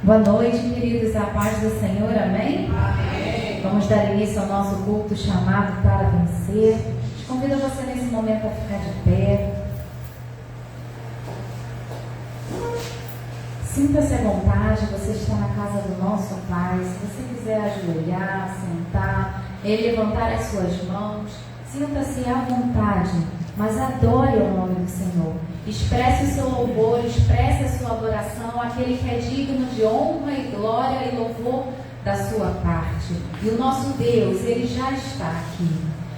Boa noite, queridos, a paz do Senhor, amém? Amém. Vamos dar início ao nosso culto chamado para vencer. Te convido você nesse momento a ficar de pé. Sinta-se à vontade, você está na casa do nosso Pai. Se você quiser ajoelhar, sentar e levantar as suas mãos, sinta-se à vontade, mas adore o nome do Senhor. Expresse o seu louvor, expresse a sua adoração àquele que é digno de honra e glória e louvor da sua parte. E o nosso Deus, Ele já está aqui.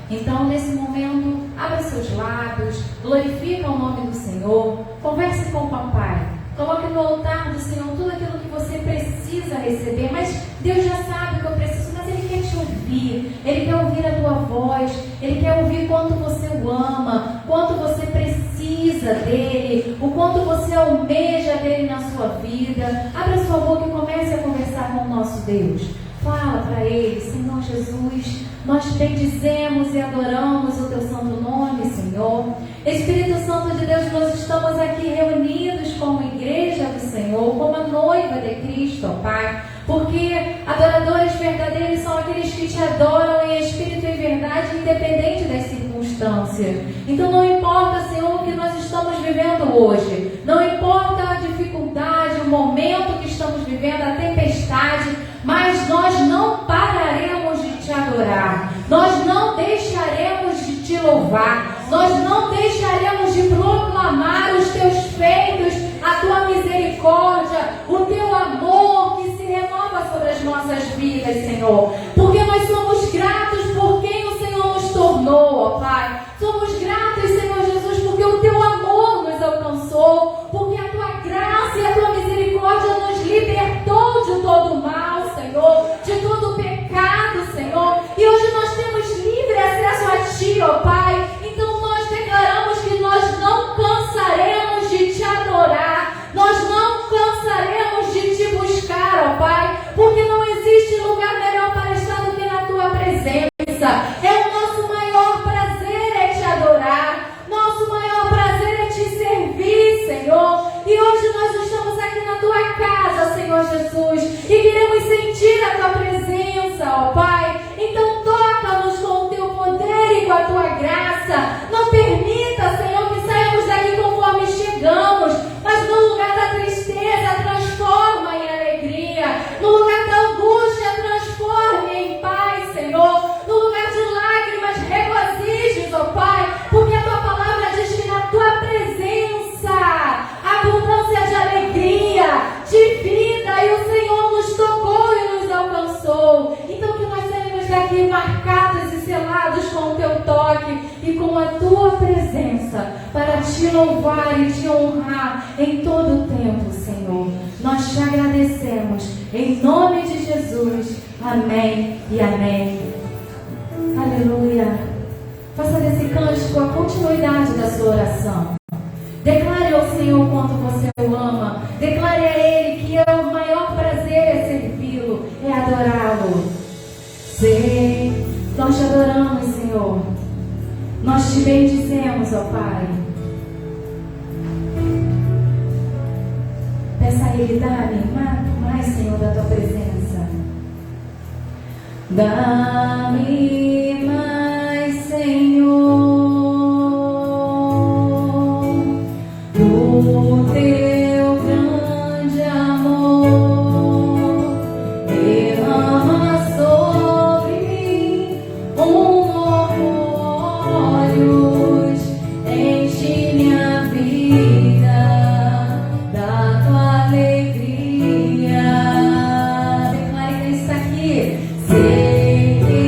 Então, nesse momento, abra seus lábios, glorifica o nome do Senhor, converse com o Papai, coloque no altar do Senhor tudo aquilo que você precisa receber, mas Deus já sabe o que eu preciso, mas Ele quer te ouvir, Ele quer ouvir a tua voz, Ele quer ouvir quanto você o ama, quanto você precisa dEle, o quanto você almeja dEle na sua vida. Abra sua boca e comece a conversar com o nosso Deus. Fala para Ele: Senhor Jesus, nós bendizemos e adoramos o Teu santo nome, Senhor. Espírito Santo de Deus, nós estamos aqui reunidos como igreja do Senhor, como a noiva de Cristo, ó Pai, porque adoradores verdadeiros são aqueles que te adoram em espírito e em verdade, independente das circunstâncias. Então não importa, Senhor, o que nós estamos vivendo hoje, não importa a dificuldade, o momento que estamos vivendo, a tempestade, mas nós não pararemos de te adorar, nós não deixaremos de te louvar, nós não deixaremos de proclamar os teus feitos, a tua misericórdia, o teu amor que se renova sobre as nossas vidas, Senhor, porque nós somos gratos por quem o Senhor nos tornou, ó Pai. Somos gratos, Senhor Jesus, porque o teu amor nos alcançou, porque a tua graça e a tua misericórdia nos libertou de todo o mal, Senhor, de todo o pecado, Senhor, e hoje nós temos livre acesso a Ti, ó Pai. Então nós declaramos que nós não cansaremos de Te adorar, nós não cansaremos de Te buscar, ó Pai, porque não existe lugar melhor para estar do que na Tua presença. É o nosso maior prazer é Te adorar, nosso maior prazer é Te servir, Senhor, e hoje nós estamos aqui na Tua casa, Senhor Jesus, e queremos sentir a Tua presença, ó Pai. Então toca-nos com o Teu poder e com a Tua graça. Não permita, Senhor, que saímos daqui conforme chegamos, mas no lugar da tristeza transforma em alegria, no lugar da angústia transforme em paz, Senhor, no lugar de lágrimas regozijes, ó Pai, porque a Tua palavra diz que na Tua presença há abundância de alegria, de vida, e o Senhor nos tocou e nos alcançou. Então que nós saímos daqui marcados e selados com o Teu toque e com a Tua presença, para Te louvar e Te honrar em todo o tempo, Senhor. Nós Te agradecemos, em nome de Jesus. Amém e amém. Aleluia. Faça desse cântico a continuidade da sua oração. Declare ao Senhor quanto você o ama. Declare a Ele que é o maior prazer é servi-lo, é adorá-lo. Sei, nós Te adoramos, Senhor. Nós Te bendizemos, ó Pai. Peça a Ele: dá-me mais, Senhor, da Tua presença. Dá-me mais, Senhor, do Teu grande amor. Derrama sobre mim olhos, enche minha vida da Tua alegria. Declare que Ele está aqui. Sei que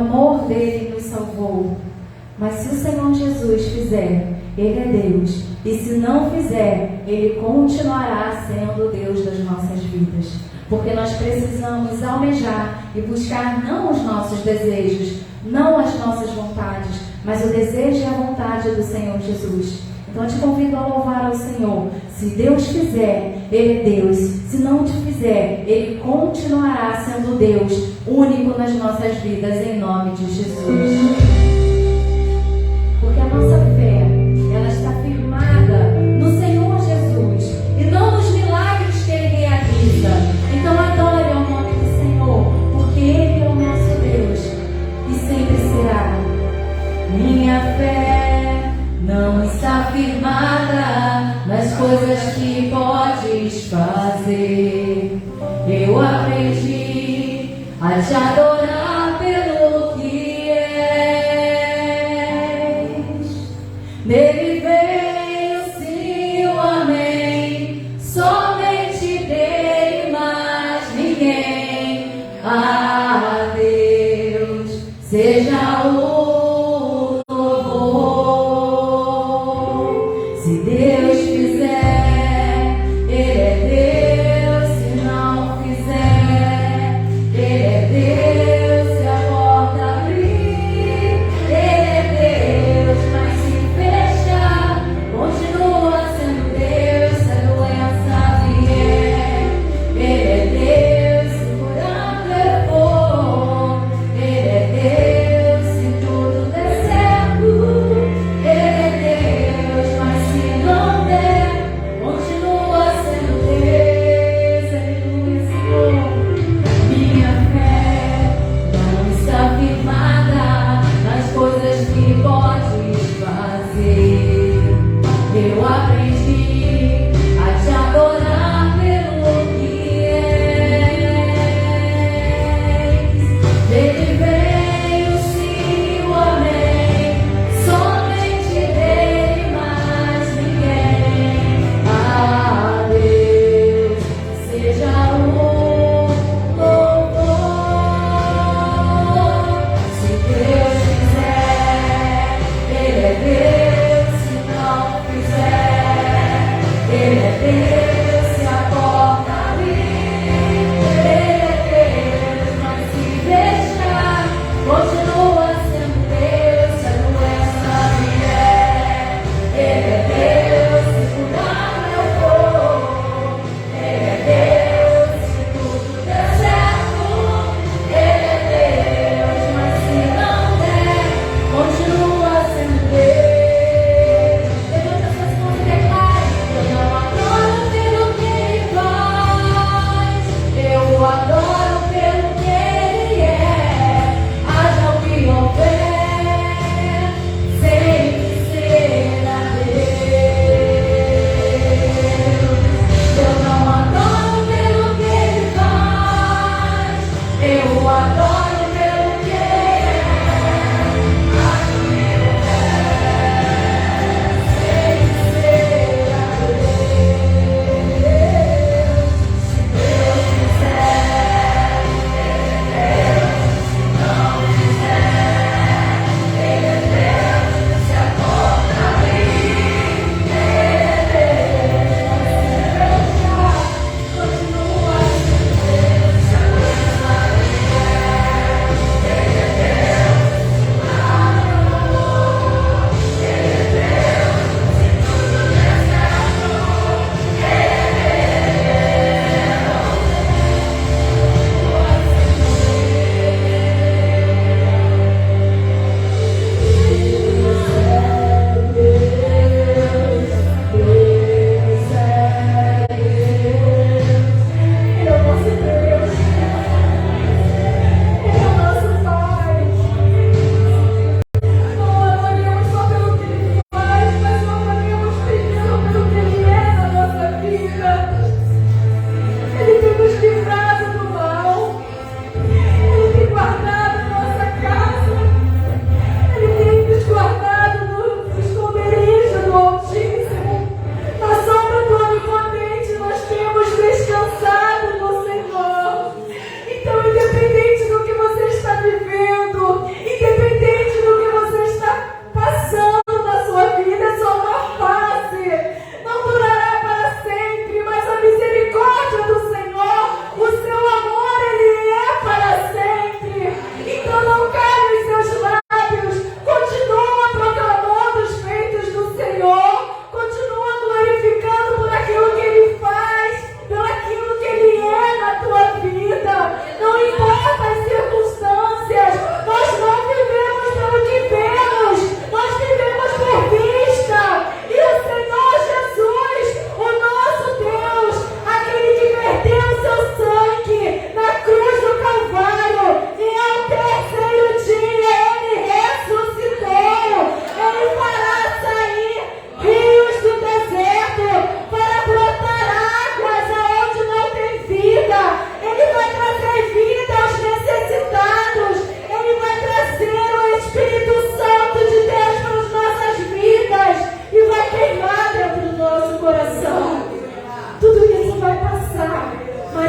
amor dele nos salvou. Mas se o Senhor Jesus fizer, Ele é Deus. E se não fizer, Ele continuará sendo o Deus das nossas vidas. Porque nós precisamos almejar e buscar não os nossos desejos, não as nossas vontades, mas o desejo e a vontade do Senhor Jesus. Então eu te convido a louvar ao Senhor. Se Deus fizer, Ele é Deus. Se não te fizer, Ele continuará sendo Deus único nas nossas vidas, em nome de Jesus. Porque a nossa fé, ela está firmada no Senhor Jesus e não nos milagres que Ele realiza. Então adore ao nome do Senhor, porque Ele é o nosso Deus e sempre será. Minha fé não está firmada nas coisas que podes fazer. Eu aprendi a te adorar pelo que és. Nele vem o sim, o amém. Somente dele, mais ninguém. A Deus seja o Deus,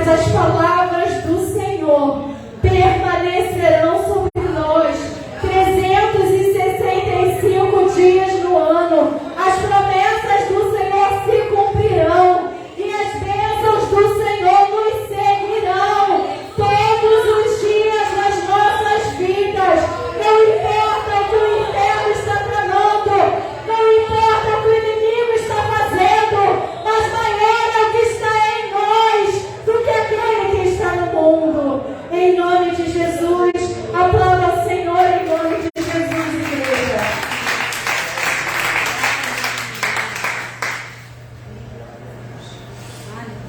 mas as palavras do Senhor permanecerão sobre nós 365 dias no ano. As promessas do Senhor se cumprirão e as bênçãos do Senhor nos seguirão todos os dias das nossas vidas. Não importa o que o inferno está tramando, não importa o que o inimigo está fazendo, mas maior é o que está em nós do que aquele que está no mundo. Em nome de Jesus, aplauda ao Senhor em nome de Jesus, igreja.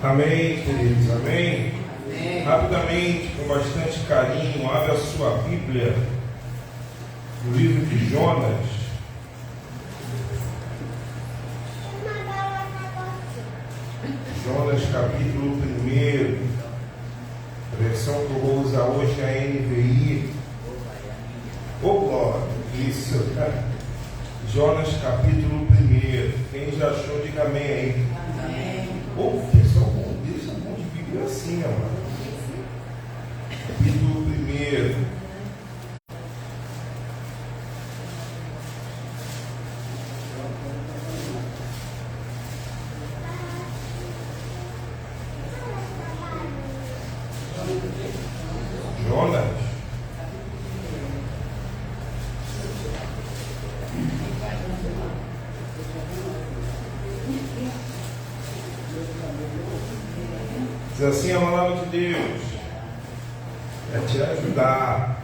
Amém, queridos, amém? Rapidamente, com bastante carinho, abra a sua Bíblia no livro de Jonas. Jonas, capítulo 1. A versão que eu vou usar hoje é a NVI. Glória, isso. Jonas, capítulo 1. Quem já achou, diga amém aí. Pessoal, Deus é bom de Bíblia assim, amado. Capítulo 1. Jonas. Diz assim a palavra de Deus, é te ajudar,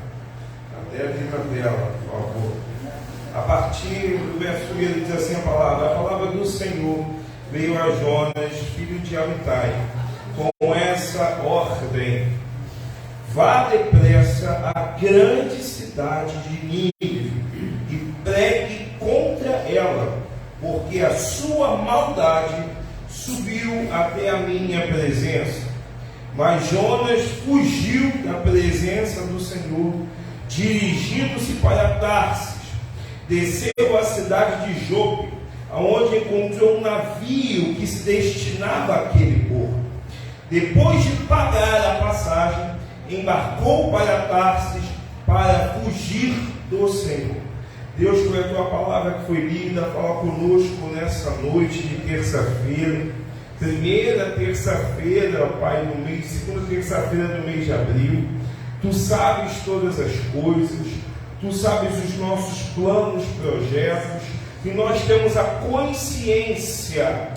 até aqui na tela, por favor. A partir do verso 1 diz assim a palavra do Senhor veio a Jonas, filho de Amitai, com essa ordem: vá depressa à grande cidade de Nínive e pregue contra ela, porque a sua maldade subiu até a minha presença. Mas Jonas fugiu da presença do Senhor, dirigindo-se para Tarsis. Desceu à cidade de Jope, aonde encontrou um navio que se destinava àquele porto. Depois de pagar a passagem, embarcou para Tarsis para fugir do Senhor. Deus, com a tua palavra que foi lida, fala conosco nessa noite de terça-feira, primeira terça-feira, Pai, do mês, segunda terça-feira do mês de abril. Tu sabes todas as coisas, tu sabes os nossos planos, projetos, e nós temos a consciência,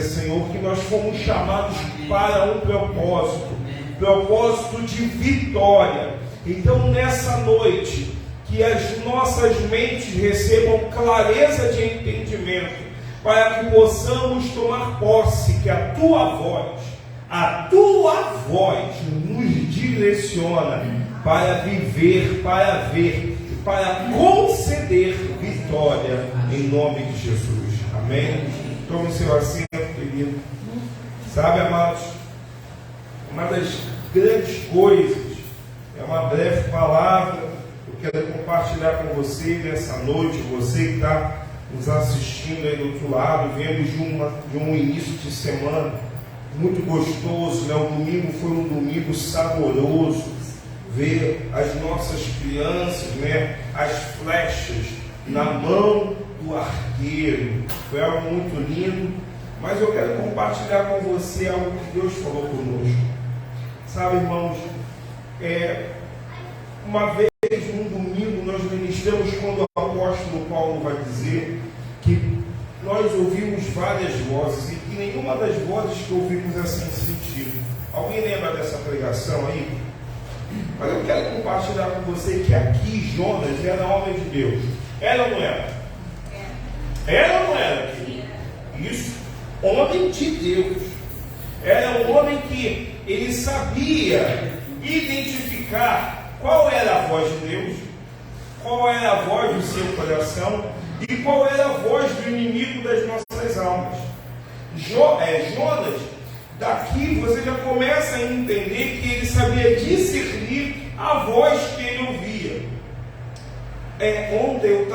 Senhor, que nós fomos chamados para um propósito de vitória. Então, nessa noite, que as nossas mentes recebam clareza de entendimento, para que possamos tomar posse, que a tua voz nos direciona para viver, para ver, para conceder vitória em nome de Jesus. Amém? Tome seu assento, querido. Sabe, amados, uma das grandes coisas, é uma breve palavra, eu quero compartilhar com você nessa noite, você que está nos assistindo aí do outro lado, vendo de um início de semana muito gostoso, né? O domingo foi um domingo saboroso, ver as nossas crianças, né? As flechas na mão do arqueiro, foi algo muito lindo. Mas eu quero compartilhar com você algo que Deus falou conosco. Sabe, irmãos, uma vez num domingo nós ministramos quando o apóstolo Paulo vai dizer que nós ouvimos várias vozes e que nenhuma das vozes que ouvimos é sem sentido. Alguém lembra dessa pregação aí? Mas eu quero compartilhar com você que aqui Jonas era homem de Deus. Era ou não era? Era ou não era? Isso, homem de Deus. Era um homem que ele sabia identificar qual era a voz de Deus, qual era a voz do seu coração e qual era a voz do inimigo das nossas almas. Jonas, daqui você já começa a entender que ele sabia discernir a voz que ele ouvia. Ontem eu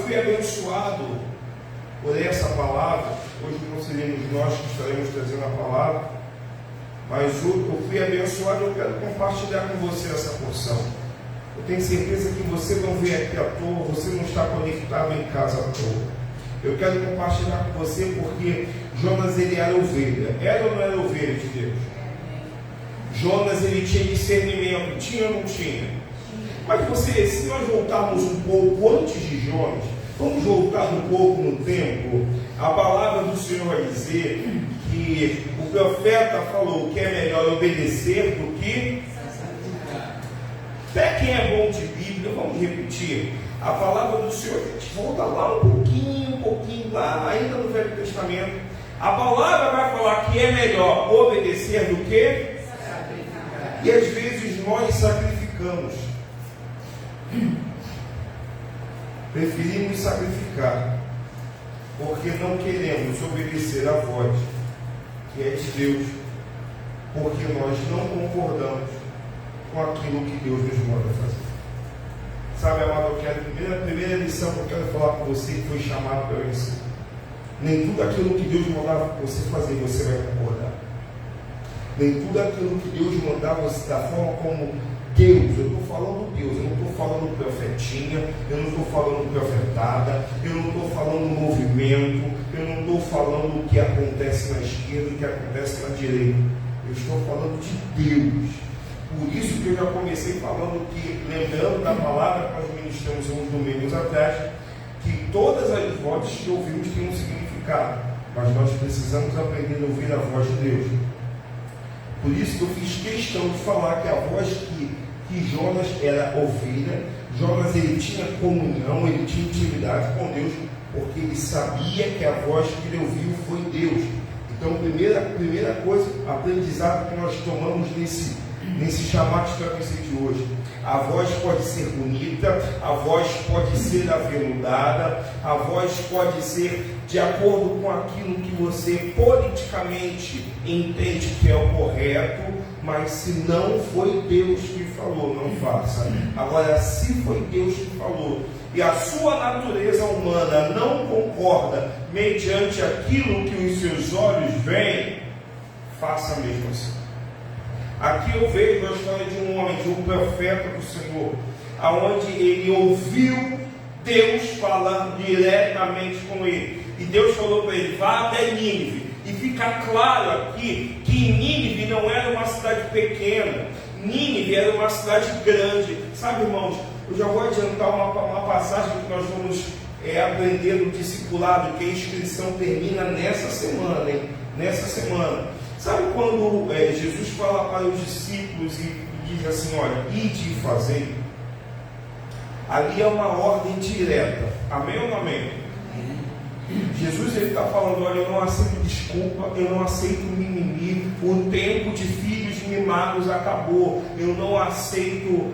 fui abençoado por essa palavra. Hoje não seremos nós que estaremos trazendo a palavra, mas eu fui abençoado. Eu quero compartilhar com você essa porção. Eu tenho certeza que você não veio aqui à toa, você não está conectado em casa à toa. Eu quero compartilhar com você porque Jonas, ele era ovelha. Era ou não era ovelha de Deus? Jonas, ele tinha discernimento. Tinha ou não tinha? Mas se nós voltarmos um pouco antes de Jonas, vamos voltar um pouco no tempo. A palavra do Senhor vai dizer que o profeta falou que é melhor obedecer do que sacrificar. Até quem é bom de Bíblia, vamos repetir. A palavra do Senhor, a gente volta lá um pouquinho lá, ainda no Velho Testamento. A palavra vai falar que é melhor obedecer do que sacrificar. E às vezes nós sacrificamos. Preferimos sacrificar porque não queremos obedecer à voz que é de Deus, porque nós não concordamos com aquilo que Deus nos manda fazer. Sabe, amado, a primeira lição que eu quero falar com você, que foi chamado para eu ensinar. Nem tudo aquilo que Deus mandava você fazer, você vai concordar. Nem tudo aquilo que Deus mandava você, da forma como Deus, eu estou falando Deus, eu não estou falando profetinha, eu não estou falando profetada, eu não estou falando movimento, eu não estou falando o que acontece na esquerda, o que acontece na direita. Eu estou falando de Deus. Por isso que eu já comecei falando que, lembrando da palavra que nós ministramos uns domingos atrás, que todas as vozes que ouvimos têm um significado, mas nós precisamos aprender a ouvir a voz de Deus. Por isso que eu fiz questão de falar que a voz que Jonas era ovelha. Jonas, ele tinha comunhão, ele tinha intimidade com Deus, porque ele sabia que a voz que ele ouviu foi Deus. Então, primeira coisa, aprendizado que nós tomamos nesse chamado de hoje. A voz pode ser bonita, a voz pode ser aveludada, a voz pode ser de acordo com aquilo que você politicamente entende que é o correto, mas se não foi Deus que falou, não faça. Agora, se foi Deus que falou e a sua natureza humana não concorda mediante aquilo que os seus olhos veem, faça mesmo assim. Aqui eu vejo a história de um homem, de um profeta do Senhor, aonde ele ouviu Deus falando diretamente com ele. E Deus falou para ele: vá até Nínive. E fica claro aqui que Nínive não era uma cidade pequena. Nínive era uma cidade grande. Sabe, irmãos, eu já vou adiantar uma passagem que nós vamos aprender no discipulado, que a inscrição termina nessa semana, hein? Nessa semana. Sabe quando Jesus fala para os discípulos e diz assim: olha, ide e fazei? Ali é uma ordem direta. Amém ou não amém? Jesus está falando: olha, eu não aceito desculpa, eu não aceito mimimi, o tempo de filhos mimados acabou, eu não aceito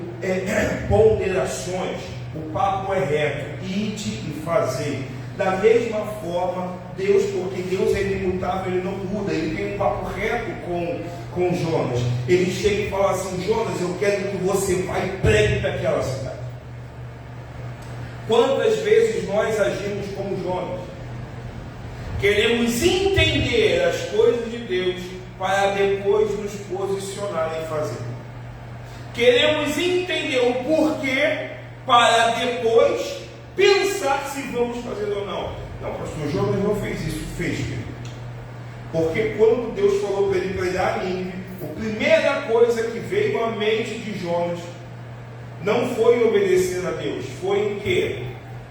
ponderações, o papo é reto, ide e fazei. Da mesma forma, Deus, porque Deus é imutável, ele não muda, ele tem um papo reto com Jonas. Ele chega e fala assim: Jonas, eu quero que você vá e pregue para aquela cidade. Quantas vezes nós agimos como Jonas? Queremos entender as coisas de Deus para depois nos posicionar em fazer. Queremos entender o porquê para depois pensar se vamos fazer ou não. Não, pastor, Jonas não fez isso. Fez, querido. Porque quando Deus falou para ele pregar a Nínive, a primeira coisa que veio à mente de Jonas não foi obedecer a Deus, foi em quê?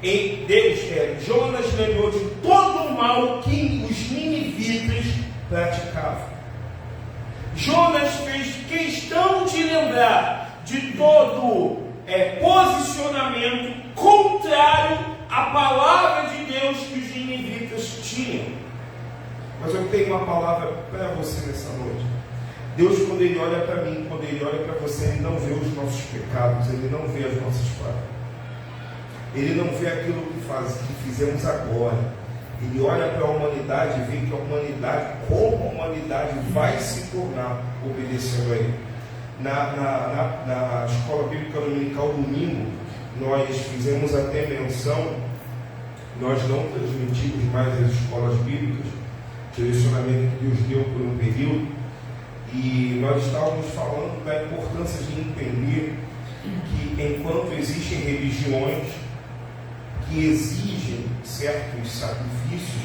Em Deus, Jonas lembrou de todo o mal que os ninivitas praticavam. Jonas fez questão de lembrar de todo posicionamento contrário à palavra de Deus que os ninivitas tinham. Mas eu tenho uma palavra para você nessa noite. Deus, quando Ele olha para mim, quando Ele olha para você, Ele não vê os nossos pecados, Ele não vê as nossas falhas. Ele não vê aquilo que fizemos agora. Ele olha para a humanidade e vê que a humanidade, como a humanidade vai se tornar obedecendo a Ele. Na escola bíblica dominical domingo, nós fizemos até menção, nós não transmitimos mais as escolas bíblicas, direcionamento que Deus deu por um período, e nós estávamos falando da importância de entender que enquanto existem religiões que exigem certos sacrifícios,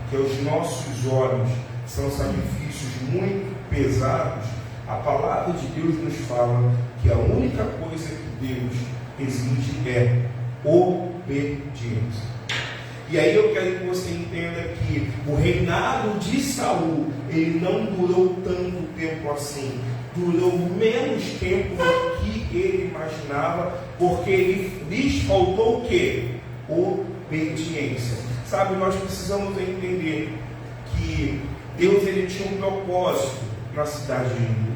que aos nossos olhos são sacrifícios muito pesados, a palavra de Deus nos fala que a única coisa que Deus exige é obediência. E aí eu quero que você entenda que o reinado de Saul, ele não durou tanto tempo assim. Durou menos tempo do que ele imaginava, porque lhes faltou o quê? Obediência. Sabe, nós precisamos entender que Deus, ele tinha um propósito na cidade de Nínive.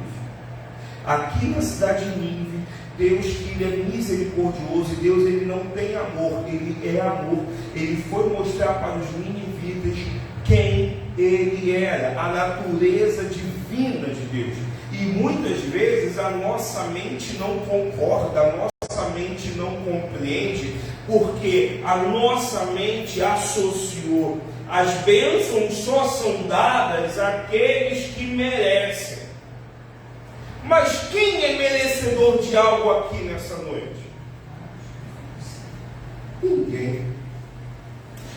Aqui na cidade de Nínive, Deus, que ele é misericordioso, e Deus, ele não tem amor, ele é amor. Ele foi mostrar para os ninivitas quem ele era, a natureza divina de Deus. E muitas vezes a nossa mente não concorda, a nossa mente não compreende, porque a nossa mente associou as bênçãos só são dadas àqueles que merecem. Mas quem é merecedor de algo aqui nessa noite? Ninguém.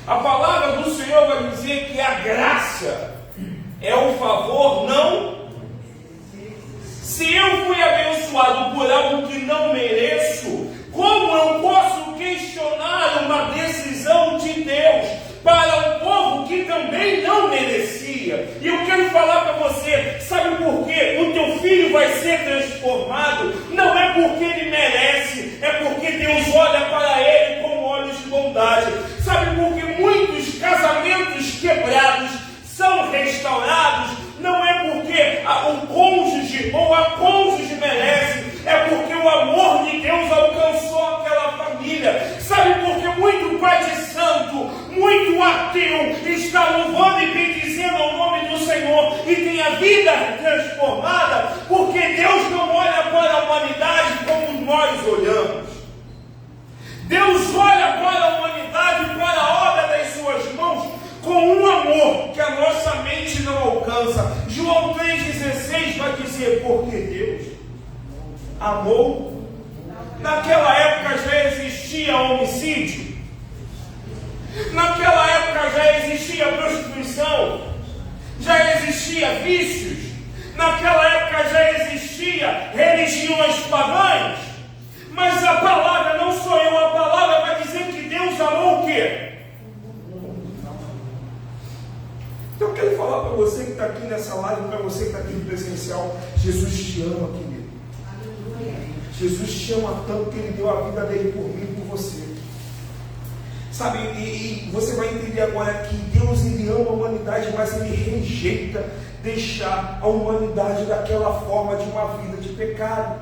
A palavra do Senhor vai dizer que a graça é o favor não. Se eu fui abençoado por algo que não mereço, como eu posso questionar uma decisão de Deus para um povo que também não merecia? E eu quero falar para você, sabe por quê? O teu filho vai ser transformado, não é porque ele merece, é porque Deus olha para ele com olhos de bondade. Sabe por que muitos casamentos quebrados são restaurados? Não é porque o cônjuge ou a cônjuge merece, é porque o amor de Deus alcançou aquela família. Sabe por que muito pai de santo, muito ateu está louvando e bendizendo o nome do Senhor e tem a vida transformada? Porque Deus não olha para a humanidade como nós olhamos. Deus olha para a humanidade, para a obra das suas mãos, com um amor que a nossa mente não alcança. João 3,16 vai dizer, porque Deus amou. Naquela época já existia homicídio, naquela época já existia prostituição, já existia vícios, naquela época já existia religiões pagãs. Mas a palavra não sou eu, a palavra vai dizer que Deus amou o quê? Então eu quero falar para você que está aqui nessa live, para você que está aqui no presencial, Jesus te ama, querido. Jesus te ama tanto que Ele deu a vida dele por mim e por você. Sabe, e você vai entender agora que Deus, Ele ama a humanidade, mas Ele rejeita deixar a humanidade daquela forma de uma vida de pecado.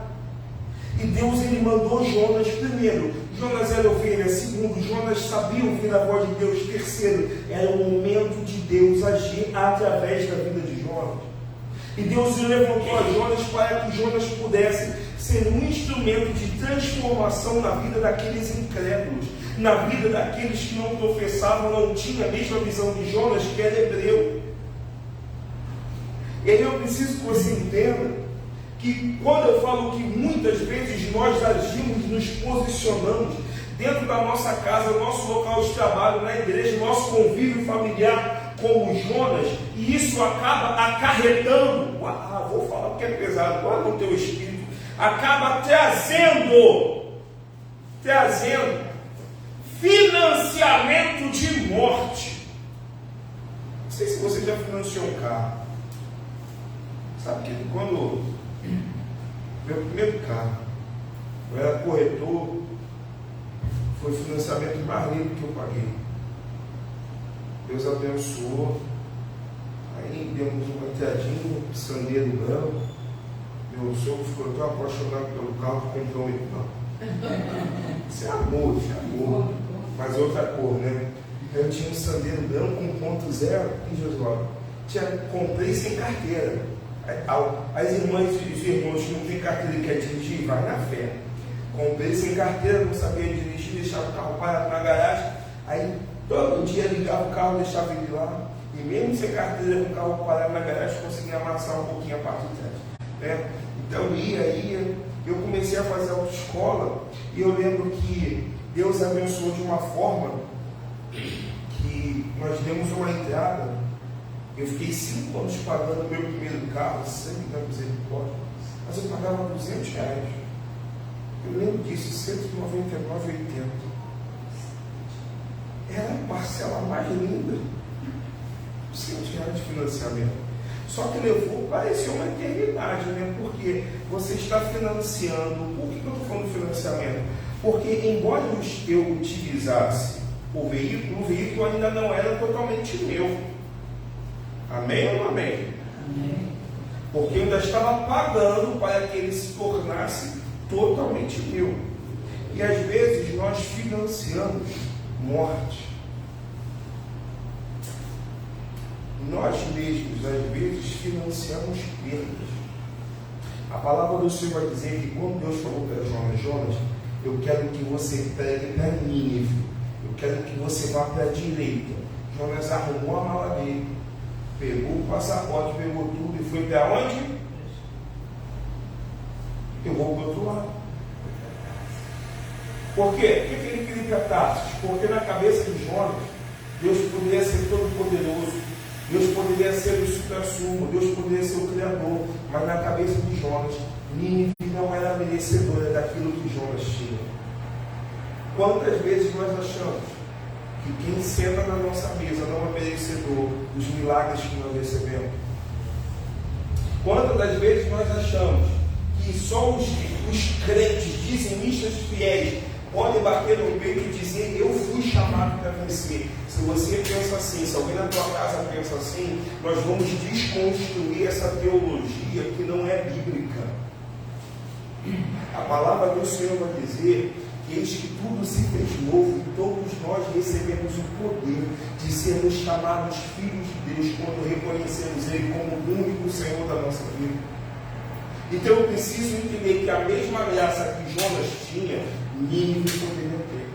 E Deus, Ele mandou Jonas primeiro. Jonas era ovelha. Segundo, Jonas sabia ouvir a voz de Deus. Terceiro, era o momento de Deus agir através da vida de Jonas. E Deus levantou a Jonas para que Jonas pudesse ser um instrumento de transformação na vida daqueles incrédulos, na vida daqueles que não professavam, não tinham a mesma visão de Jonas, que era hebreu. E aí eu preciso que você entenda que quando eu falo que muitas vezes nós agimos, nos posicionamos dentro da nossa casa, nosso local de trabalho, na igreja, nosso convívio familiar, como Jonas, e isso acaba acarretando, vou falar porque é pesado, guarda no teu espírito, acaba trazendo financiamento de morte. Não sei se você já financiou um carro. Sabe que quando meu primeiro carro, eu era corretor, foi o financiamento mais lindo que eu paguei. Deus abençoou. Aí demos um bateadinho, um sandeiro branco. Meu sogro ficou tão apaixonado pelo carro que comprou um igual. Isso é amor, mas outra cor, né? Eu tinha um sandeiro branco com 1.0 em Josué. Comprei sem carteira. As irmãs e os irmãos que não têm carteira e querem dirigir, vai na fé. Comprei sem carteira, não sabia dirigir, deixava o carro parado na garagem. Aí todo dia ligava o carro, deixava ele lá. E mesmo sem carteira, com o carro parado na garagem, conseguia amassar um pouquinho a parte de trás. né? Então ia, eu comecei a fazer autoescola e eu lembro que Deus abençoou de uma forma que nós demos uma entrada. Eu fiquei 5 anos pagando o meu primeiro carro, sempre da misericórdia, mas eu pagava R$200. Eu lembro disso, R$199,80. Era a parcela mais linda, R$100 de financiamento. Só que levou, parecia uma eternidade, né? Porque você está financiando. Por que eu estou falando financiamento? Porque, embora eu utilizasse o veículo ainda não era totalmente meu. Amém ou não amém? Amém. Porque eu ainda estava pagando para que ele se tornasse totalmente meu. E às vezes nós financiamos morte. Nós mesmos, às vezes, financiamos perdas. A palavra do Senhor vai dizer que quando Deus falou para Jonas, eu quero que você pregue para Nínive, eu quero que você vá para a direita. Jonas arrumou a mala dele, pegou o passaporte, pegou tudo e foi para onde? Eu vou para o outro lado. Por quê? Por que ele queria ir para Tarsis? Porque na cabeça de Jonas, Deus poderia ser todo poderoso, Deus poderia ser o supra-sumo, Deus poderia ser o Criador, mas na cabeça de Jonas, Nínive não era merecedora daquilo que Jonas tinha. Quantas vezes nós achamos que quem senta na nossa mesa não é merecedor dos milagres que nós recebemos? Quantas das vezes nós achamos que só os crentes, dizimistas fiéis, podem bater no peito e dizer: eu fui chamado para vencer? Se você pensa assim, se alguém na tua casa pensa assim, nós vamos desconstruir essa teologia que não é bíblica. A palavra do Senhor vai dizer que eis que tudo se fez novo e todos nós recebemos o poder de sermos chamados filhos de Deus quando reconhecemos Ele como o único Senhor da nossa vida. Então eu preciso entender que a mesma graça que Jonas tinha, Nínive poderia ter.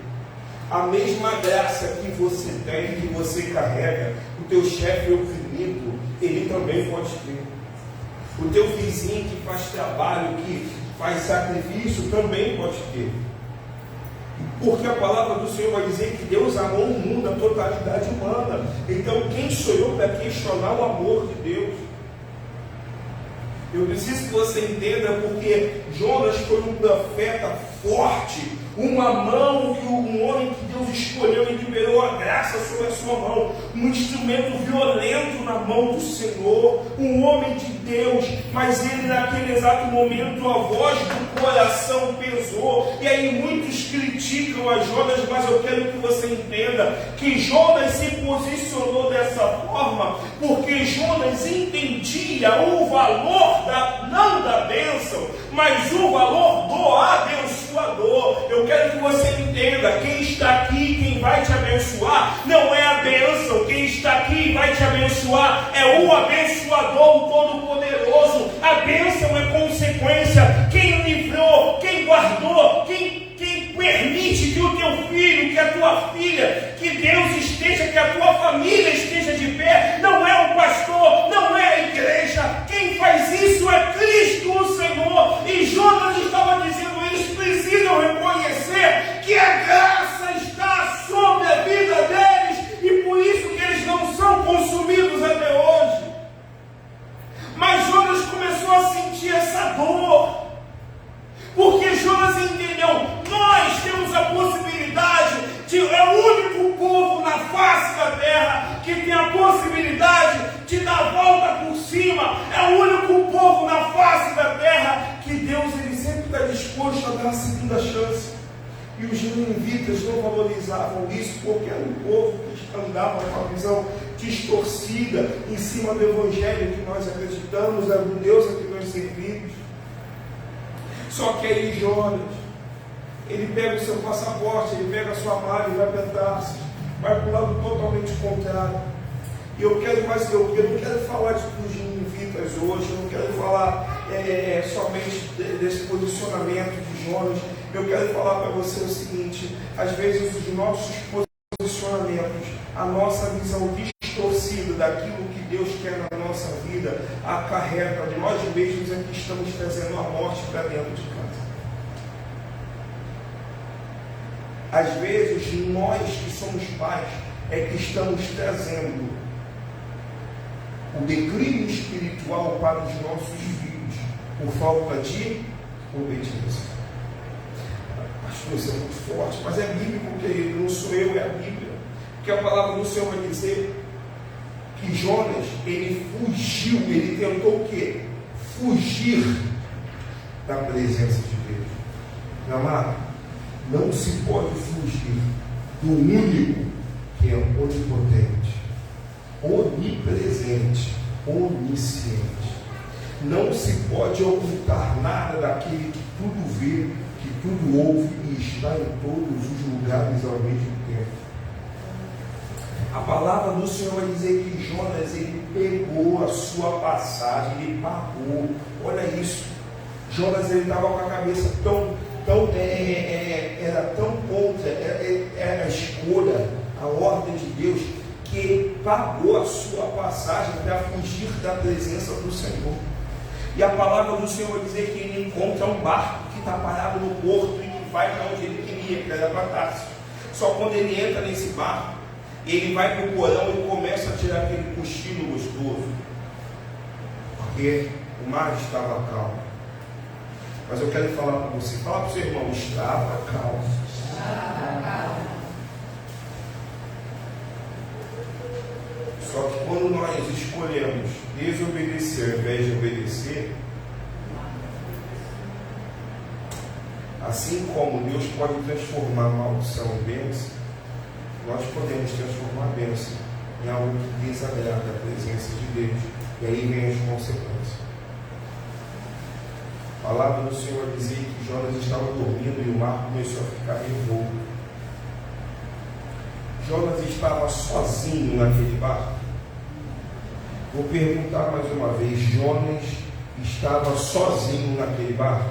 A mesma graça que você tem, que você carrega, o teu chefe oprimido, ele também pode ter. O teu vizinho que faz trabalho, que faz sacrifício, também pode ter. Porque a palavra do Senhor vai dizer que Deus amou o mundo, a totalidade humana. Então quem sou eu para questionar o amor de Deus? Eu preciso que você entenda, porque Jonas foi um profeta forte, uma mão, um homem que Deus escolheu e liberou a graça sobre a sua mão, um instrumento violento na mão do Senhor, um homem de Deus, mas ele naquele exato momento a voz do coração pesou, e aí muitos criticam a Jonas, mas eu quero que você entenda que Jonas se posicionou dessa forma, porque Jonas entendia o valor não da bênção, mas o valor do abençoador. Eu quero que você entenda, quem está aqui, quem vai te abençoar, não é a bênção, quem está aqui e vai te abençoar é o abençoador, o Todo-Poderoso. A bênção é consequência, quem livrou, quem guardou, quem permite que o teu filho, que a tua filha, que Deus esteja, que a tua família esteja de pé, não é o pastor, não é a igreja, quem faz isso é Cristo o Senhor. E Jonas estava dizendo: eles precisam reconhecer que a graça está sobre a vida deles, e por isso que eles não são consumidos até hoje. Mas Jonas começou a sentir essa dor, porque Jonas entendeu: nós temos a possibilidade é o único povo na face da terra que tem a possibilidade de dar a volta por cima, é o único povo na face da terra que Deus ele sempre está disposto a dar a segunda chance. E os ninivitas não valorizavam isso, porque era um povo que andava com a visão distorcida em cima do evangelho que nós acreditamos, do Deus a que nós servimos. Só que aí Jonas, ele pega o seu passaporte, ele pega a sua mala e vai para Tarsis, vai para o lado totalmente contrário. E eu não quero falar dos ninivitas hoje, eu não quero falar somente desse posicionamento de Jonas. Eu quero falar para você o seguinte: às vezes os nossos posicionamentos, a nossa visão distorcida daquilo que Deus quer na nossa vida acarreta nós mesmos é que estamos trazendo a morte para dentro de casa. Às vezes, nós que somos pais é que estamos trazendo o declínio espiritual para os nossos filhos por falta de obediência. Pastor, isso é muito forte, mas é bíblico, querido, não sou eu, é a Bíblia. Porque a palavra do Senhor vai dizer que Jonas, ele fugiu, ele tentou o quê? Fugir da presença de Deus. Meu amado, não se pode fugir do único que é onipotente, onipresente, onisciente. Não se pode ocultar nada daquele que tudo vê, que tudo ouve e está em todos os lugares ao mesmo tempo. A palavra do Senhor vai dizer que Jonas, ele pegou a sua passagem, ele pagou. Olha isso. Jonas, ele estava com a cabeça era tão contra, era a escolha, a ordem de Deus, que ele pagou a sua passagem para fugir da presença do Senhor. E a palavra do Senhor vai dizer que ele encontra um barco que está parado no porto e que vai para onde ele queria, que era para Tarso. Só quando ele entra nesse barco, ele vai para o porão e começa a tirar aquele cochilo gostoso, porque o mar estava calmo. Mas eu quero falar para você, fala para o seu irmão, estava calmo. Só que quando nós escolhemos desobedecer ao invés de obedecer, assim como Deus pode transformar maldição em bênção, nós podemos transformar a bênção em algo que desagrada a presença de Deus. E aí vem as consequências. A palavra do Senhor dizia que Jonas estava dormindo e o mar começou a ficar revolto. Jonas estava sozinho naquele barco. Vou perguntar mais uma vez, Jonas estava sozinho naquele barco?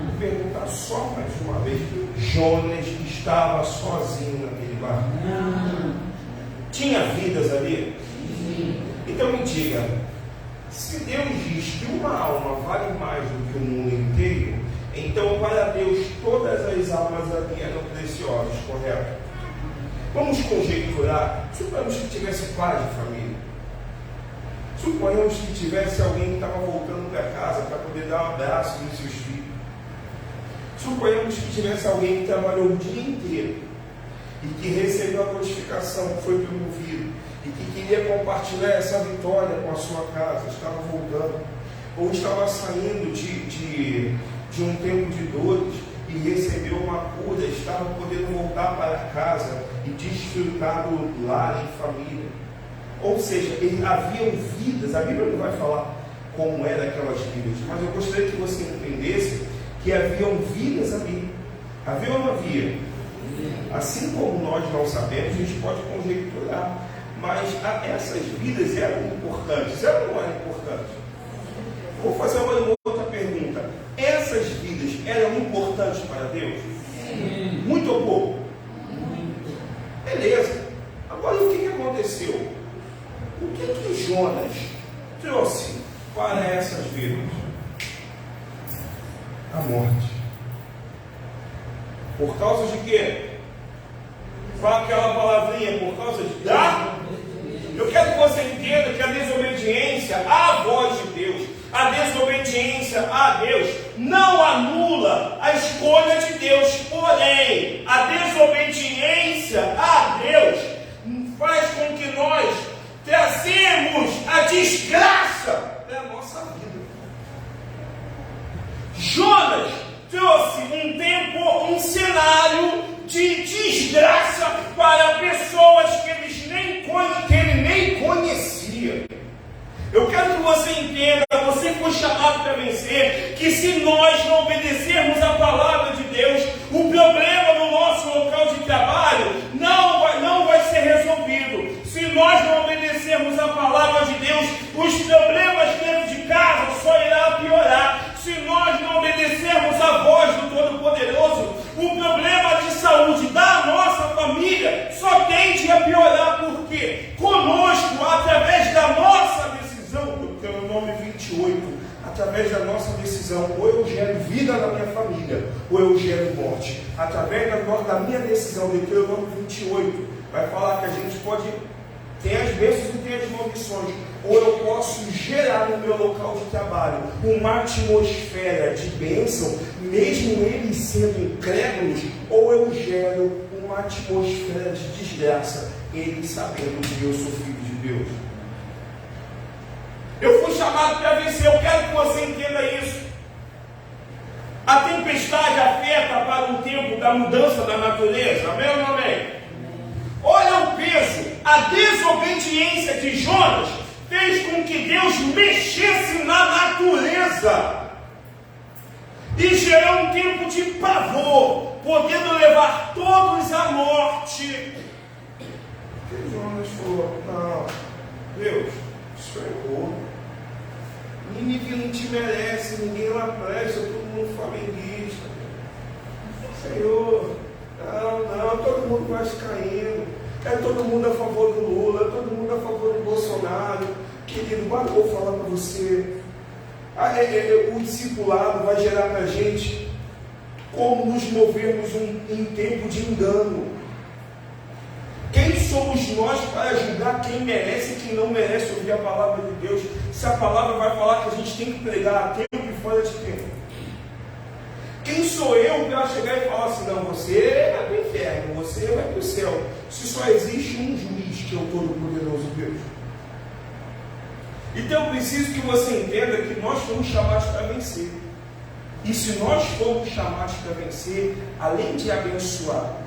Vou perguntar só mais uma vez, Jonas estava sozinho naquele barco? Tinha vidas ali? Então me diga, se Deus diz que uma alma vale mais do que o mundo inteiro, então para Deus todas as almas ali eram preciosas, correto? Vamos conjecturar, suponhamos que tivesse paz de família. Suponhamos que tivesse alguém que estava voltando para casa para poder dar um abraço nos seus filhos. Suponhamos que tivesse alguém que trabalhou o dia inteiro e que recebeu a notificação que foi promovido e que queria compartilhar essa vitória com a sua casa, estava voltando, ou estava saindo de um tempo de dores e recebeu uma cura, estava podendo voltar para casa e desfrutar do lar em família. Ou seja, haviam vidas, a Bíblia não vai falar como eram aquelas vidas, mas eu gostaria que você entendesse que haviam vidas ali. Havia ou não havia? Assim como nós não sabemos, a gente pode conjecturar, mas essas vidas eram importantes, eram ou não eram importantes? Vou fazer uma outra pergunta. Essas vidas eram importantes para Deus? Sim. Muito ou pouco? Muito. Beleza. Agora o que aconteceu? O que Jonas trouxe para essas vidas? A morte. Por causa de quê? Fala aquela palavrinha, por causa de... Eu quero que você entenda que a desobediência à voz de Deus, a desobediência a Deus, não anula a escolha de Deus. Porém, a desobediência a Deus faz com que nós trazemos a desgraça da nossa vida. Jonas trouxe um cenário de desgraça para pessoas que ele nem conhecia. Eu quero que você entenda, você foi chamado para vencer, que se nós não obedecermos a palavra de Deus, o problema no nosso local de trabalho não vai ser resolvido. Se nós não obedecermos a palavra de Deus, os problemas dentro de casa só irá piorar. Se nós não obedecermos a voz do Todo-Poderoso, o problema de saúde da nossa família só tende a piorar, porque conosco, através da nossa nossa decisão, ou eu gero vida na minha família, ou eu gero morte. Através da minha decisão, Deuteronômio 28, vai falar que a gente pode ter as bênçãos e ter as maldições. Ou eu posso gerar no meu local de trabalho uma atmosfera de bênção, mesmo eles sendo incrédulos, ou eu gero uma atmosfera de desgraça, eles sabendo que eu sou filho de Deus. Eu fui chamado para vencer, eu quero que você entenda isso. A tempestade afeta para o tempo da mudança da natureza, amém ou não amém? Olha o peso, a desobediência de Jonas fez com que Deus mexesse na natureza e gerou um tempo de pavor, podendo levar todos à morte. E Jonas falou: não, Deus, isso é errou. Nínive não te merece, ninguém lá presta, todo mundo flamenguista. Senhor, não, todo mundo vai caindo. É todo mundo a favor do Lula, é todo mundo a favor do Bolsonaro. Querido, agora eu vou falar para você. O discipulado vai gerar para a gente como nos movermos em tempo de engano. Quem somos nós para julgar quem merece e quem não merece ouvir a palavra de Deus? Se a palavra vai falar que a gente tem que pregar a tempo e fora de tempo. Quem sou eu para chegar e falar assim: não, você vai para o inferno, você vai para o céu, se só existe um juiz, que é o Todo-Poderoso Deus? Então eu preciso que você entenda que nós fomos chamados para vencer. E se nós formos chamados para vencer, além de abençoado,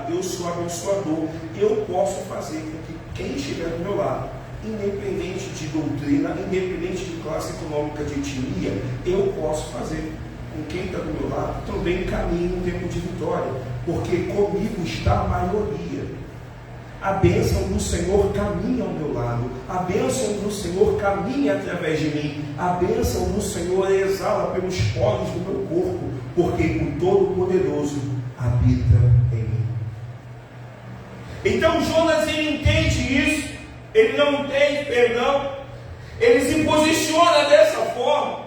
eu sou abençoador. Eu posso fazer com que quem estiver do meu lado, independente de doutrina, independente de classe econômica, de etnia, eu posso fazer com quem está do meu lado também caminhe um tempo de vitória, porque comigo está a maioria. A bênção do Senhor caminha ao meu lado, a bênção do Senhor caminha através de mim, a bênção do Senhor exala pelos poros do meu corpo, porque o Todo-Poderoso habita em mim. Então Jonas, ele entende isso, ele não entende perdão, ele se posiciona dessa forma.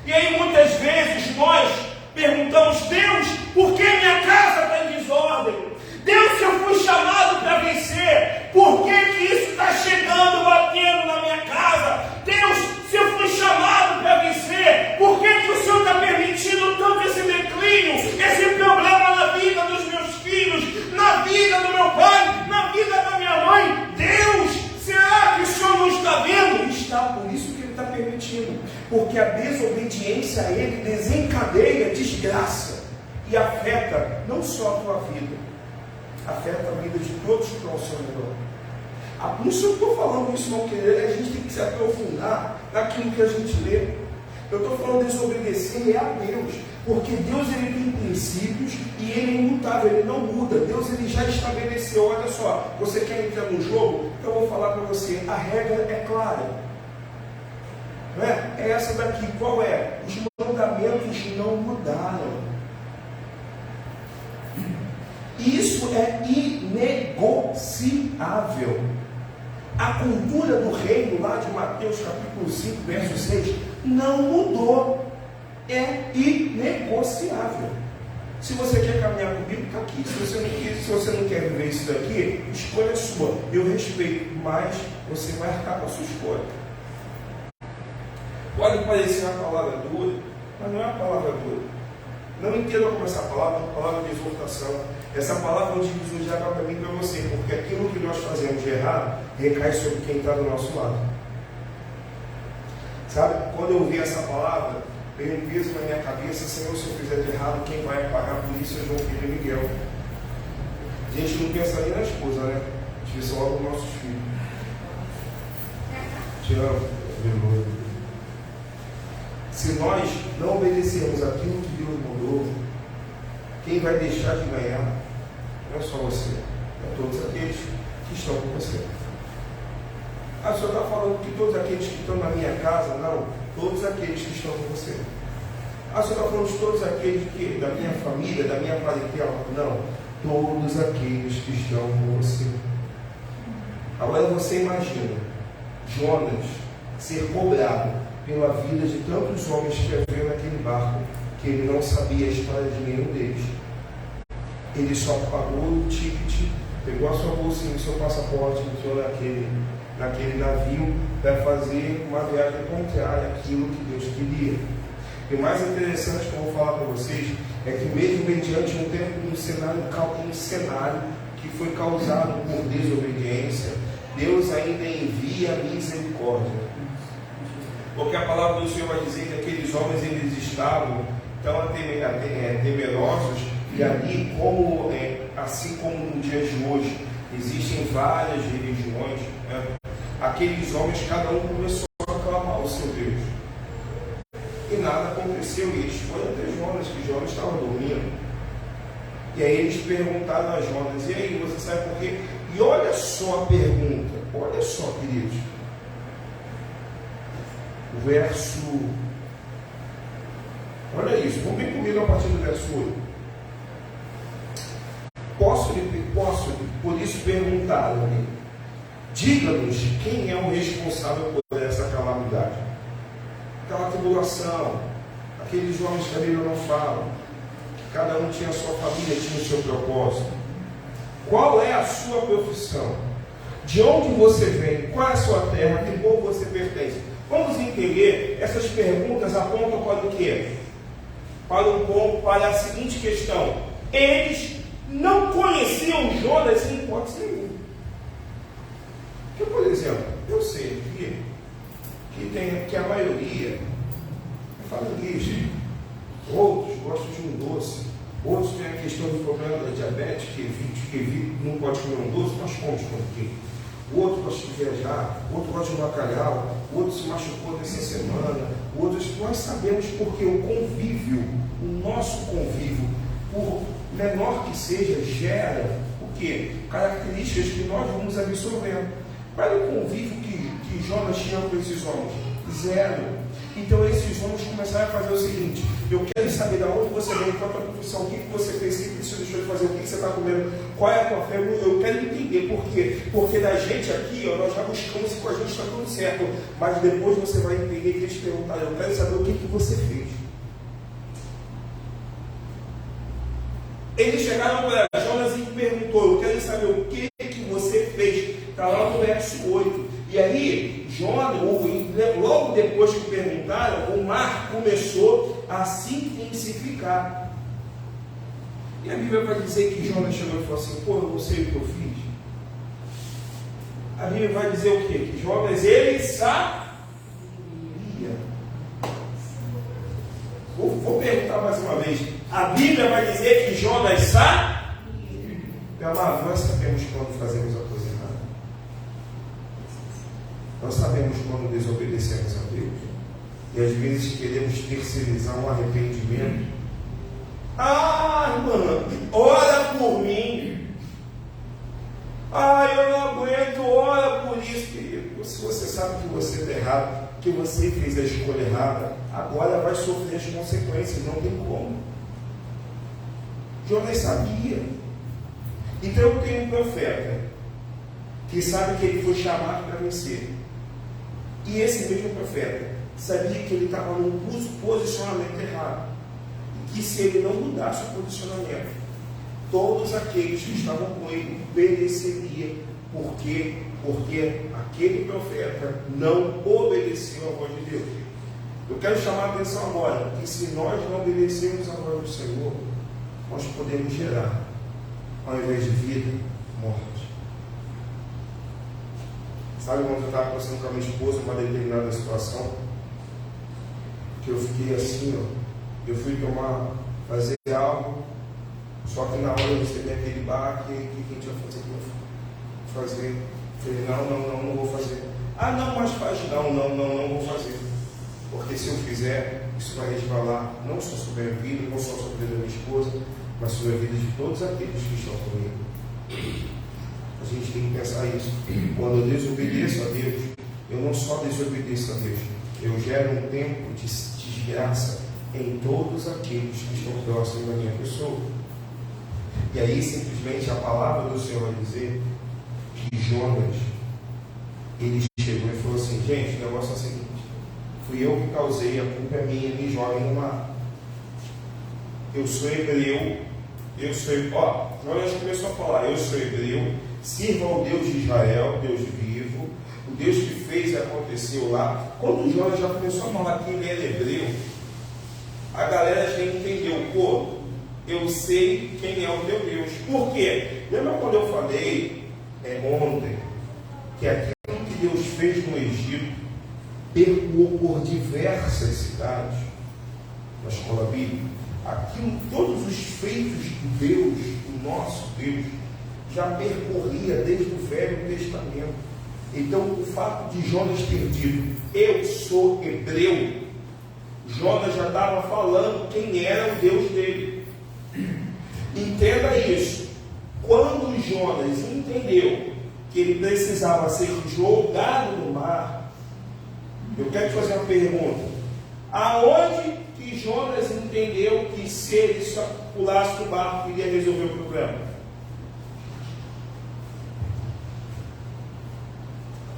E aí muitas vezes nós perguntamos: Deus, por que minha casa está em desordem? Deus, se eu fui chamado para vencer, por que isso está chegando, batendo na minha casa? Deus, se eu fui chamado para vencer, por que o Senhor está permitindo tanto esse declínio, esse problema na vida dos meus filhos, na vida do meu pai, na vida da minha mãe? Deus, será que o Senhor não está vendo? Está, por isso que Ele está permitindo, porque a desobediência a Ele desencadeia desgraça e afeta não só a tua vida, afeta a vida de todos que estão ao seu redor. Não só estou falando isso, não querer, a gente tem que se aprofundar naquilo que a gente lê. Eu estou falando de desobedecer a Deus, porque Deus, ele tem princípios e ele é imutável, ele não muda. Deus, ele já estabeleceu. Olha só, você quer entrar no jogo? Então eu vou falar para você, a regra é clara, não é? É essa daqui. Qual é? Os mandamentos não mudaram. Isso é inegociável. A cultura do reino, lá de Mateus capítulo 5, verso 6, não mudou. É inegociável. Se você quer caminhar comigo, está aqui. Se você não quer viver isso daqui, escolha sua. Eu respeito, mas você vai arcar com a sua escolha. Pode parecer uma palavra dura, mas não é uma palavra dura. Não entenda como essa palavra é uma palavra de exortação. Essa palavra é um divisor de água para mim e para você, porque aquilo que nós fazemos de errado recai sobre quem está do nosso lado. Sabe, quando eu ouvi essa palavra, veio um peso na minha cabeça: Senhor, se eu fizer de errado, quem vai pagar por isso é João Pedro e Miguel. A gente não pensa nem na esposa, né? A gente pensa logo nos nossos filhos. Te amo, meu. Se nós não obedecermos aquilo que Deus mandou, quem vai deixar de ganhar não é só você, é todos aqueles que estão com você. Ah, o senhor está falando que todos aqueles que estão na minha casa? Não, todos aqueles que estão com você. Ah, o senhor está falando de todos aqueles que, da minha família, da minha parentela? Não, todos aqueles que estão com você. Agora você imagina Jonas ser cobrado pela vida de tantos homens que haviam naquele barco, que ele não sabia a história de nenhum deles. Ele só pagou o ticket, pegou a sua bolsinha e o seu passaporte, entrou naquele navio para fazer uma viagem contrária àquilo que Deus queria. E o mais interessante que eu vou falar para vocês é que mesmo mediante um cenário que foi causado por desobediência, Deus ainda envia misericórdia. Porque a palavra do Senhor vai dizer que aqueles homens eles estavam tão temerosos, e ali, assim como no dia de hoje, existem várias religiões, né? Aqueles homens, cada um começou a clamar ao seu Deus. E nada aconteceu, e eles foram até Jonas, que Jonas estava dormindo. E aí eles perguntaram a Jonas, e aí, você sabe por quê? E olha só a pergunta, olha só, queridos. O verso... Olha isso, vamos ver comigo a partir do verso 8. Posso, por isso, perguntar-lhe, diga-nos quem é o responsável por essa calamidade, aquela tribulação, aqueles homens que a Bíblia não fala, que cada um tinha a sua família, tinha o seu propósito. Qual é a sua profissão? De onde você vem? Qual é a sua terra? Que povo você pertence? Vamos entender, essas perguntas apontam para o quê? Para a seguinte questão: eles não conheciam Jonas em hipótese nenhuma. Porque, por exemplo, eu sei que a maioria é flamenguista, outros gostam de um doce, outros têm a questão do problema da diabetes, que não pode comer um doce, mas come quê? O outro gosta de viajar, o outro gosta de bacalhau, o outro se machucou nessa semana, nós sabemos porque o convívio, o nosso convívio, por menor que seja, gera o quê? Características que nós vamos absorvendo. Qual era o convívio que Jonas tinha com esses homens? Zero. Então esses homens começaram a fazer o seguinte: eu quero saber de onde você vem, qual é a tua profissão, o que você fez, o que você deixou de fazer, o que você está comendo, qual é a tua fé. Eu quero entender por quê. Porque da gente aqui, nós já buscamos e com a gente está tudo certo. Mas depois você vai entender que eles perguntaram: eu quero saber o que você fez. Eles chegaram para Jonas e perguntou: eu quero saber o que você fez. Está lá no verso 8. E aí, Jonas, logo depois que perguntaram, o mar começou a se intensificar. E a Bíblia vai dizer que Jonas chegou e falou assim: pô, eu não sei o que eu fiz. A Bíblia vai dizer o quê? Que Jonas, ele sabia. Vou perguntar mais uma vez. A Bíblia vai dizer que Jonas sabia. Nós sabemos quando fazemos a coisa errada. Nós sabemos quando desobedecemos a Deus. E às vezes queremos terceirizar um arrependimento. Irmã, ora por mim. Eu não aguento, ora por isso, querido. Se você sabe que você está errado, que você fez a escolha errada, agora vai sofrer as consequências, não tem como. Jonas sabia. Então eu tenho um profeta que sabe que ele foi chamado para vencer. E esse mesmo profeta sabia que ele estava num posicionamento errado. E que se ele não mudasse o posicionamento, todos aqueles que estavam com ele obedeceriam. Por quê? Porque aquele profeta não obedeceu a voz de Deus. Eu quero chamar a atenção agora que se nós não obedecermos a voz do Senhor, nós podemos gerar, ao invés de vida, morte. Sabe quando eu estava conversando com a minha esposa uma determinada situação, que eu fiquei assim, eu fui fazer algo, só que na hora eu recebi aquele baque, que a gente vai fazer? Falei, não vou fazer. Não, mas faz. Não vou fazer. Porque se eu fizer, isso vai resvalar, não só sobre a minha vida, não só sobre a vida da minha esposa, mas sobre a vida de todos aqueles que estão comigo. A gente tem que pensar isso. Quando eu desobedeço a Deus, eu não só desobedeço a Deus, eu gero um tempo de desgraça em todos aqueles que estão próximos da minha pessoa. E aí simplesmente a palavra do Senhor vai dizer que Jonas, ele chegou e falou assim: gente, o negócio é o seguinte, Fui eu que causei, a culpa é minha, me joguem no mar. Eu sou hebreu, Jonas começou a falar, eu sou hebreu, sirva ao Deus de Israel, Deus vivo, o Deus que fez e aconteceu lá. Quando Jonas já começou a falar que ele era hebreu, a galera já entendeu, pô, eu sei quem é o teu Deus. Por quê? Lembra quando eu falei ontem que aquilo que Deus fez no Egito percoou por diversas cidades na escola bíblica? Aquilo, todos os feitos de Deus, do nosso Deus, já percorria desde o Velho Testamento. Então, o fato de Jonas ter dito, eu sou hebreu, Jonas já estava falando quem era o Deus dele. Entenda isso. Quando Jonas entendeu que ele precisava ser jogado no mar, eu quero te fazer uma pergunta. Aonde que Jonas entendeu que se ele só pulasse do barco iria resolver o problema?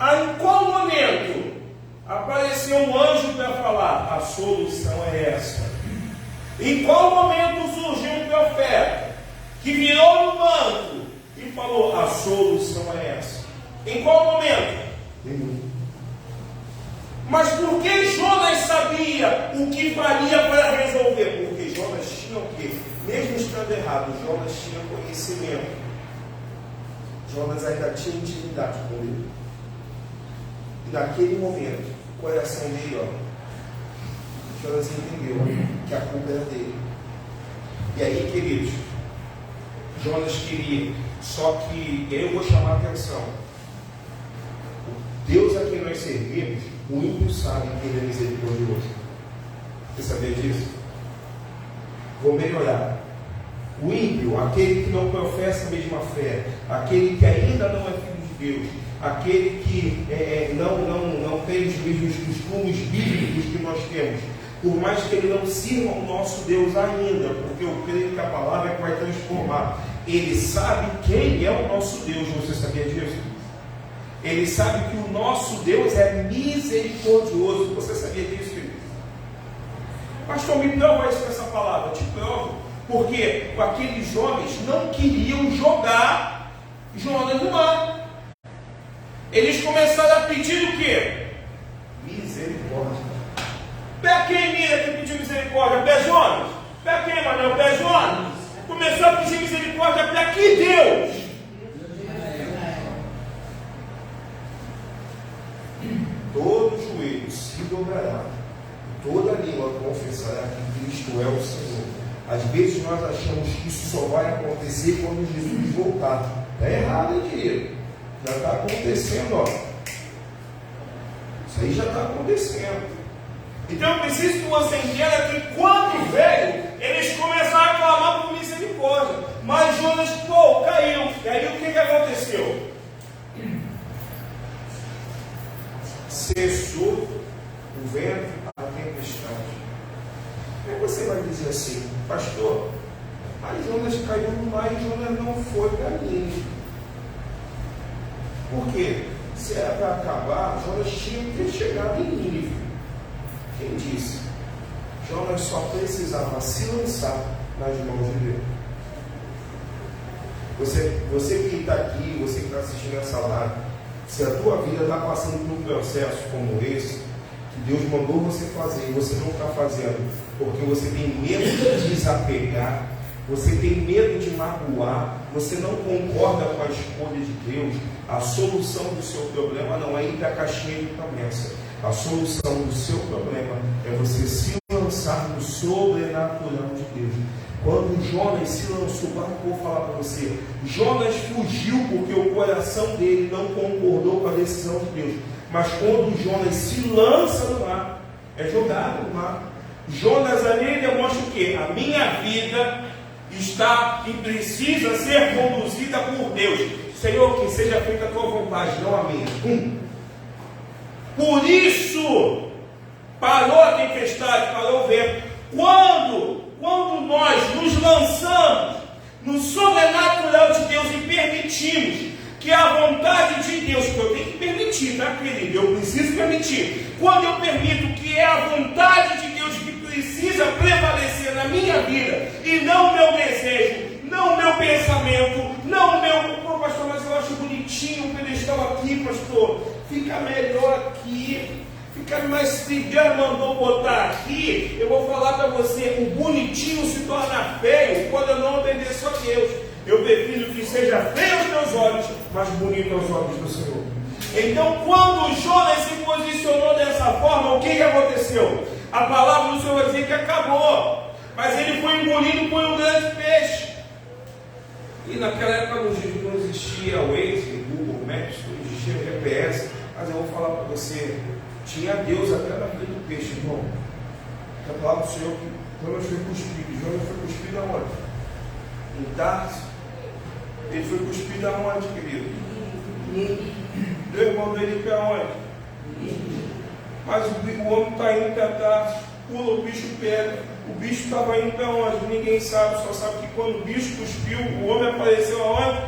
Em qual momento apareceu um anjo para falar, a solução é essa? Em qual momento surgiu um profeta que virou no manto e falou, a solução é essa? Em qual momento? Nenhum. Mas por que Jonas sabia o que faria para resolver? Porque Jonas tinha o quê? Mesmo estando errado, Jonas tinha conhecimento. Jonas ainda tinha intimidade com ele. E naquele momento, o coração dele, Jonas entendeu que a culpa era dele. E aí, queridos, Jonas queria, só que eu vou chamar a atenção. Deus a quem nós servimos, o ímpio sabe que ele é misericordioso. Você sabia disso? Vou melhorar. O ímpio, aquele que não professa a mesma fé, aquele que ainda não é filho de Deus, aquele que não tem os mesmos costumes bíblicos que nós temos, por mais que ele não sirva ao nosso Deus ainda, porque eu creio que a palavra é que vai transformar, ele sabe quem é o nosso Deus. Você sabia disso? Ele sabe que o nosso Deus é misericordioso. Você sabia disso, querido? Pastor, me prova isso com essa palavra. Te provo. Porque aqueles homens não queriam jogar Jonas no mar. Eles começaram a pedir o quê? Misericórdia. Para quem, Mira, que pediu misericórdia? Para Jonas? Para quem, Manuel? Para Jonas? Começou a pedir misericórdia para que Deus? Todo joelho se dobrará, toda língua confessará que Cristo é o Senhor. Às vezes nós achamos que isso só vai acontecer quando Jesus voltar. Está errado, hein, querido? Já está acontecendo, Isso aí já está acontecendo. Então eu preciso que você entenda que quando veio, eles começaram a clamar por misericórdia. Mas Jonas, caiu. E aí o que aconteceu? Cessou o vento, a tempestade. Aí você vai dizer assim, pastor, mas Jonas caiu no mar e Jonas não foi para Nínive. Por quê? Se era para acabar, Jonas tinha que ter chegado em Nínive. Quem disse? Jonas só precisava se lançar nas mãos de Deus. Você que está aqui, você que está assistindo essa live, se a tua vida está passando por um processo como esse, que Deus mandou você fazer e você não está fazendo, porque você tem medo de desapegar, você tem medo de magoar, você não concorda com a escolha de Deus, a solução do seu problema não é ir para a caixinha de promessa. A solução do seu problema é você se lançar no sobrenatural de Deus. Quando Jonas se lançou, vou falar para você, Jonas fugiu porque o coração dele não concordou com a decisão de Deus. Mas quando Jonas se lança no mar, é jogado no mar. Jonas ali demonstra o quê? A minha vida está e precisa ser conduzida por Deus. Senhor, que seja feita a tua vontade, não a minha. Por isso, parou a tempestade, parou o vento. Quando nós nos lançamos no sobrenatural de Deus e permitimos que a vontade de Deus, que eu tenho que permitir, tá, querido? Eu preciso permitir. Quando eu permito que é a vontade de Deus que precisa prevalecer na minha vida, e não o meu desejo, não o meu pensamento, não o meu... Pô, pastor, mas eu acho bonitinho o pedestal aqui, pastor. Fica melhor aqui. Fica mais... Se Deus mandou botar aqui, eu vou falar para você, o bonitinho se torna feio quando eu não obedeço a Deus. Eu prefiro que seja feio aos meus olhos, mas bonito aos olhos do Senhor. Então, quando Jonas se posicionou dessa forma, o que aconteceu? A palavra do Senhor vai dizer que acabou, mas ele foi engolido por um grande peixe. E naquela época não existia o Waze, Google Maps, não existia GPS, mas eu vou falar para você, tinha Deus até na vida do peixe, irmão. A palavra do Senhor que Jonas foi cuspido. Jonas foi cuspido aonde? Em Tarso. Ele foi cuspido aonde, querido? Deus mandou ele para onde? Mas o homem está indo para Tarso, pula, o bicho pega. O bicho estava indo para onde? Ninguém sabe, só sabe que quando o bicho cuspiu, o homem apareceu aonde?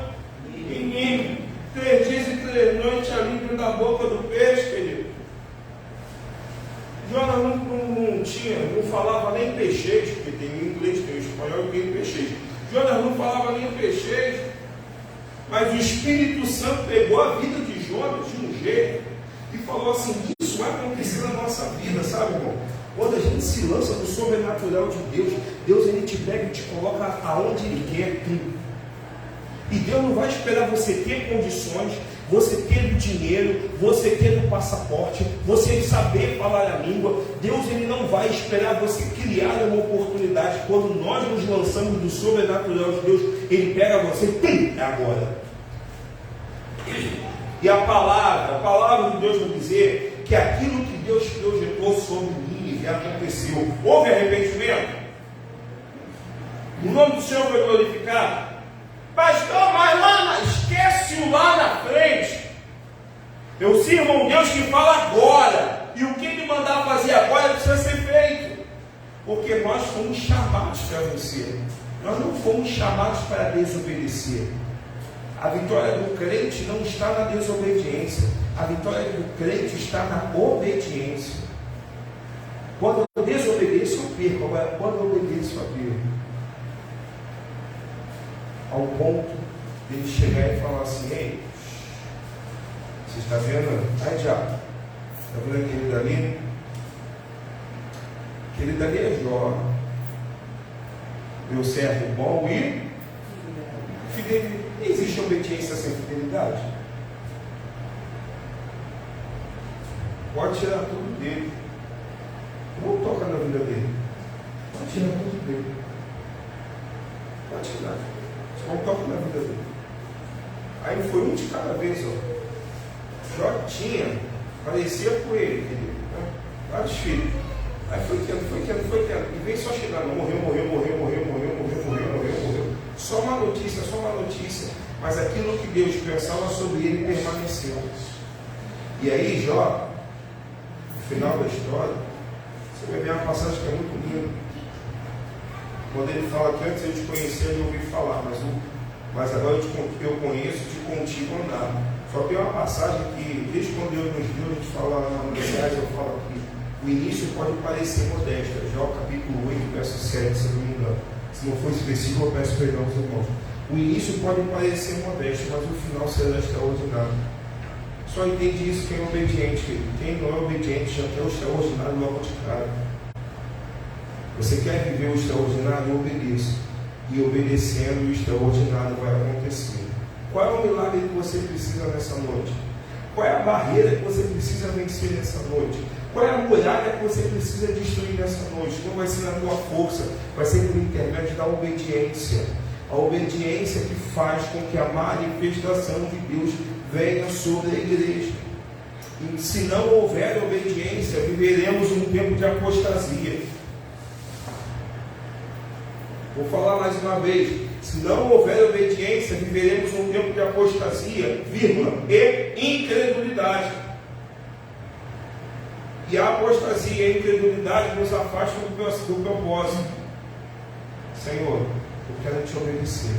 Ninguém. 3 dias e 3 noites ali dentro da boca do peixe, querido. Jonas não falava nem peixeiro, porque tem em inglês, tem em espanhol e tem em peixeiro. Jonas não falava nem peixeiro, mas o Espírito Santo pegou a vida de Jonas de um jeito e falou assim: isso vai acontecer na nossa vida, sabe, irmão? Quando a gente se lança no sobrenatural de Deus, Deus ele te pega e te coloca aonde Ele quer. E Deus não vai esperar você ter condições, você ter o dinheiro, você ter o passaporte, você saber falar a língua. Deus ele não vai esperar você criar uma oportunidade. Quando nós nos lançamos do sobrenatural de Deus, Ele pega você, é agora. E a palavra de Deus vai dizer que aquilo que Deus projetou sobre mim aconteceu. Houve arrependimento? O nome do Senhor foi glorificado? Pastor, mas esquece-o lá na frente. Eu sirvo um Deus que fala agora. E o que Ele mandar fazer agora precisa ser feito. Porque nós fomos chamados para vencer. Nós não fomos chamados para desobedecer. A vitória do crente não está na desobediência. A vitória do crente está na obediência. Quando eu desobedeço, eu perco. Agora, quando eu obedeço, eu perco. Ao ponto de ele chegar e falar assim: ei, você está vendo? Ai, diabo, está vendo aquele dali? Aquele dali é Jó, meu servo bom e fidelidade. Existe obediência sem fidelidade? Pode tirar tudo dele, não toca na vida dele, pode tirar tudo dele, pode tirar. Não toca na vida dele. Aí foi um de cada vez, ó. Jó tinha, parecia com ele, querido, né? Vários filhos. Aí foi tendo. E vem só chegar, não, morreu. Só uma notícia. Mas aquilo que Deus pensava sobre ele permaneceu. E aí, Jó, no final da história, você vai ver uma passagem que é muito linda. Quando ele fala que antes eu te conhecia, eu ouvi falar, mas agora eu conheço de contigo andar. Só tem uma passagem que, desde quando Deus nos deu, a gente fala na universidade, eu falo aqui, o início pode parecer modesto. Jó capítulo 8, verso 7, se eu não me engano. Se não for esse versículo, eu peço perdão aos irmãos. O início pode parecer modesto, mas o final será extraordinário. Só entende isso quem é obediente, querido. Quem não é obediente já quer o extraordinário logo de cara. Você quer viver o extraordinário? Obedeça. E obedecendo, o extraordinário vai acontecer. Qual é o milagre que você precisa nessa noite? Qual é a barreira que você precisa vencer nessa noite? Qual é a muralha que você precisa destruir nessa noite? Não vai ser na tua força, vai ser por intermédio da obediência. A obediência que faz com que a manifestação de Deus venha sobre a igreja. E se não houver obediência, viveremos um tempo de apostasia. Vou falar mais uma vez. Se não houver obediência, viveremos um tempo de apostasia, vírgula, e incredulidade. E a apostasia e a incredulidade nos afastam do propósito. Senhor, eu quero te obedecer,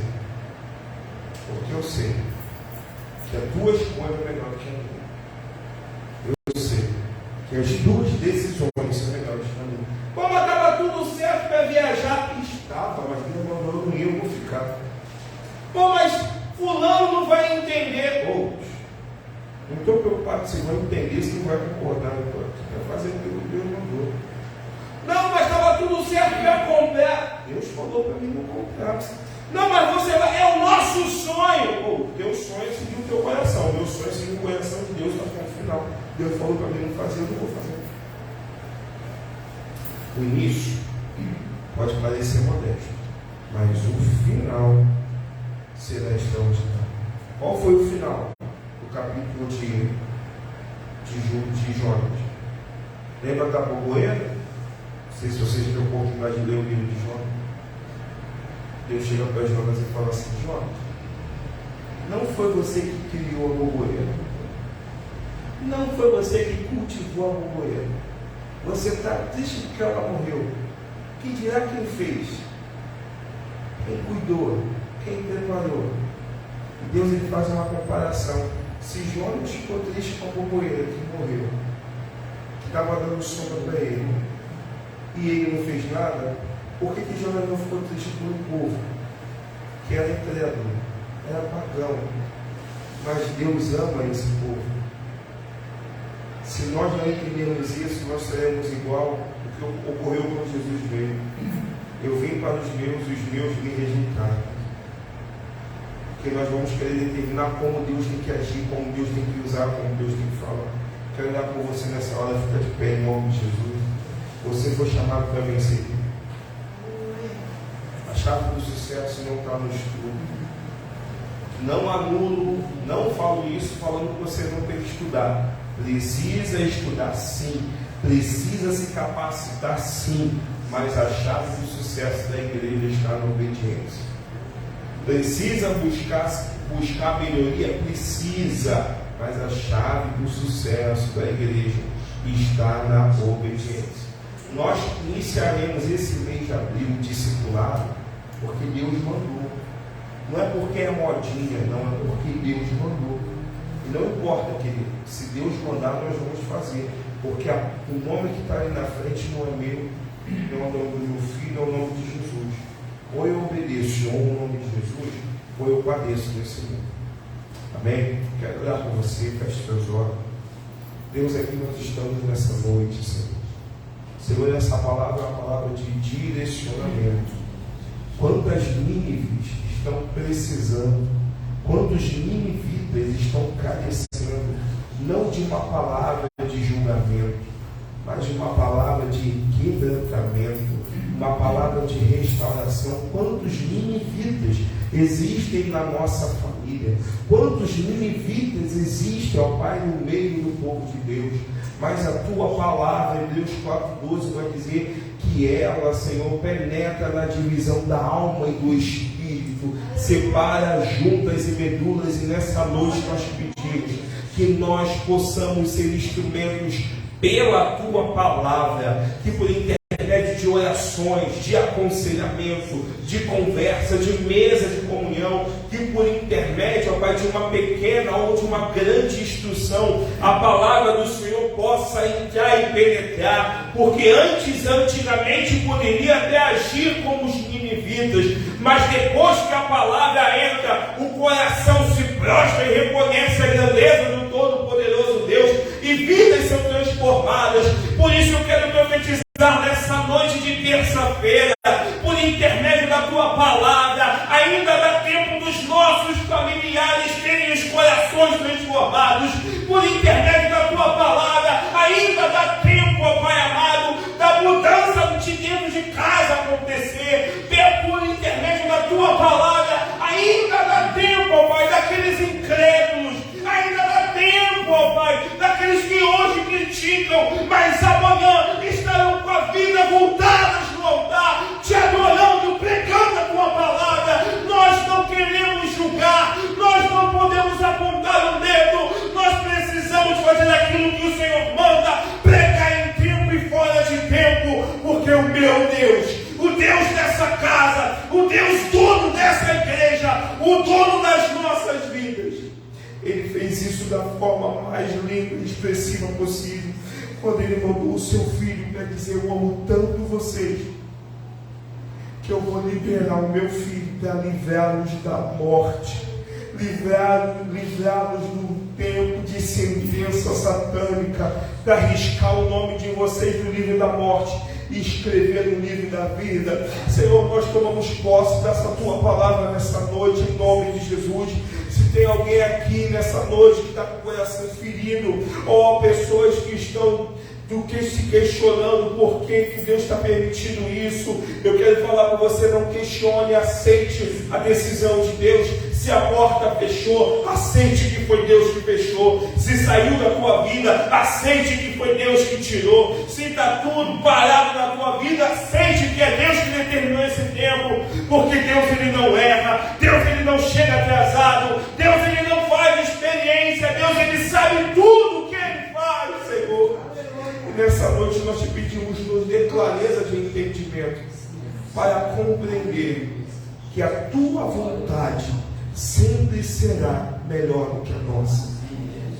porque eu sei que a tua escolha é melhor que a minha. Eu sei E as duas decisões são melhores para mim. Como estava tudo certo para viajar? Estava, mas Deus mandou não ir, eu vou ficar. Pô, mas fulano não vai entender. Outros. Não estou preocupado se vão entender, se não vai concordar. Eu quero fazer o que Deus mandou. Não, mas estava tudo certo para comprar. Deus falou para mim não comprar. Não, mas você vai, é o nosso sonho. Pô, o teu sonho é seguir o teu coração. O meu sonho é seguir o coração de Deus até o final. Deus falou para mim não fazer, eu não vou fazer. O início pode parecer modesto, mas o final será extraordinário. Qual foi o final? O capítulo de Jonas. Lembra da borboleta? Não sei se vocês tiveram a oportunidade de ler o livro de Jonas. Deus chega para Jonas e fala assim: Jonas, não foi você que criou a borboleta, não foi você que cultivou a borboleta, você está triste porque ela morreu. Que dirá quem fez? Quem cuidou? Quem preparou? E Deus ele faz uma comparação. Se Jonas ficou triste com a borboleta que morreu, que estava dando sombra para ele, e ele não fez nada, por que Jonas não ficou triste com o povo? Que era incrédulo, era pagão, mas Deus ama esse povo. Se nós não entendermos isso, nós seremos igual ao que ocorreu quando Jesus veio. Eu vim para os meus me rejeitaram. Porque nós vamos querer determinar como Deus tem que agir, como Deus tem que usar, como Deus tem que falar. Quero orar por você nessa hora, fica de pé em nome de Jesus. Você foi chamado para vencer. A chave do sucesso não está no estudo. Não anulo, não falo isso falando que você não tem que estudar. Precisa estudar sim, precisa se capacitar sim, mas a chave do sucesso da igreja está na obediência. Precisa buscar melhoria? Precisa, mas a chave do sucesso da igreja está na obediência. Nós iniciaremos esse mês de abril discipulado porque Deus mandou. Não é porque é modinha, não, é porque Deus mandou. E não importa, querido, se Deus mandar, nós vamos fazer. Porque o nome que está ali na frente não é meu, não é o nome do meu filho, é o nome de Jesus. Ou eu obedeço ao nome de Jesus, ou eu padeço nesse mundo. Amém? Quero orar por você, feche seus olhos. Deus, aqui nós estamos nessa noite, Senhor. Senhor, essa palavra é uma palavra de direcionamento. Quantas Nínives estão precisando, quantos ninivitas estão carecendo, não de uma palavra de julgamento, mas de uma palavra de quebrantamento, uma palavra de restauração. Quantos ninivitas existem na nossa família? Quantos ninivitas existem, ó Pai, no meio do povo de Deus? Mas a tua palavra, em Hebreus 4,12, vai dizer que ela, Senhor, penetra na divisão da alma e do espírito, separa juntas e medulas, e nessa noite nós pedimos que nós possamos ser instrumentos pela tua palavra, que por intermédio de orações, de aconselhamento, de conversa, de mesa de comunhão, que por intermédio, ó Pai, de uma pequena ou de uma grande instrução, a palavra do Senhor possa entrar e penetrar, porque antigamente poderia até agir como os ninivitas, mas depois que a palavra entra, o coração se prostra e reconhece a grandeza do Todo-Poderoso Deus, e vidas são transformadas. Por isso eu quero profetizar nessa noite de terça-feira, por intermédio da tua palavra, ainda dá tempo dos nossos familiares terem os corações transformados. Por intermédio da tua palavra, ainda dá tempo, ó Pai amado, da mudança de dentro de casa acontecer. Por intermédio da tua palavra, ainda dá tempo, ó Pai, daqueles incrédulos, ainda dá tempo, ó Pai, daqueles que hoje criticam, mas amanhã estarão com a vida voltadas no altar, te adorando, pregando a tua palavra. Nós não queremos julgar, nós não podemos apontar o dedo, nós precisamos fazer aquilo que o Senhor manda, pregar em tempo e fora de tempo, porque o meu Deus, o Deus dessa casa, o Deus dono dessa igreja, o dono das nossas vidas, Ele fez isso da forma mais linda e expressiva possível, quando Ele mandou o seu Filho para dizer: eu amo tanto vocês, que eu vou liberar o meu Filho para livrá-los da morte, livrá-los do tempo de sentença satânica, para arriscar o nome de vocês no livro da morte e escrever no livro da vida. Senhor, nós tomamos posse dessa Tua palavra nessa noite, em nome de Jesus. Se tem alguém aqui nessa noite que está com o coração ferido, ou pessoas que estão se questionando por que Deus está permitindo isso, eu quero falar para você: não questione, aceite a decisão de Deus. Se a porta fechou, aceite que foi Deus que fechou. Se saiu da tua vida, aceite que foi Deus que tirou. Se está tudo parado na tua vida, aceite que é Deus que determinou esse tempo, porque Deus, Ele não erra, Deus, Ele não chega atrasado, Deus, Ele não faz experiência, Deus, Ele sabe tudo o que Ele faz, Senhor. E nessa noite nós te pedimos, nos dê clareza de entendimento, para compreender que a Tua vontade sempre será melhor do que a nossa.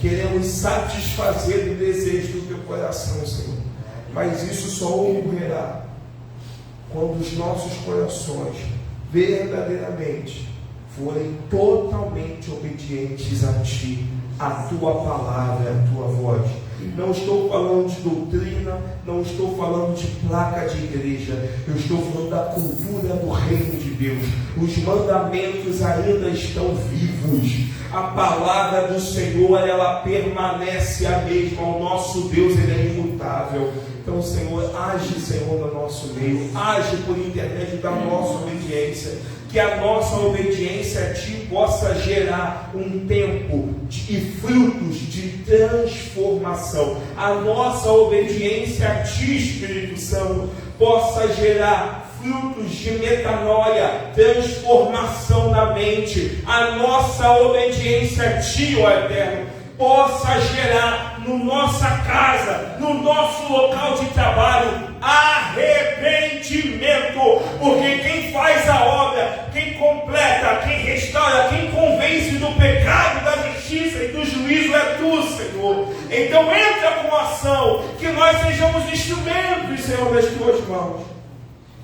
Queremos satisfazer o desejo do Teu coração, Senhor, mas isso só ocorrerá quando os nossos corações verdadeiramente forem totalmente obedientes a Ti, a Tua palavra, a Tua voz. Não estou falando de doutrina, não estou falando de placa de igreja, eu estou falando da cultura do reino de Deus. Os mandamentos ainda estão vivos, a palavra do Senhor, ela permanece a mesma, o nosso Deus, Ele é imutável. Então, Senhor, age, Senhor, no nosso meio, age por intermédio da nossa obediência, que a nossa obediência a Ti possa gerar um tempo e frutos de transformação. A nossa obediência a Ti, Espírito Santo, possa gerar frutos de metanoia, transformação na mente. A nossa obediência a Ti, ó Eterno, possa gerar na nossa casa, no nosso local de trabalho, arrependimento, porque quem faz a obra, quem completa, quem restaura, quem convence do pecado, da justiça e do juízo é Tu, Senhor. Então entra com ação, que nós sejamos instrumentos, Senhor, das Tuas mãos,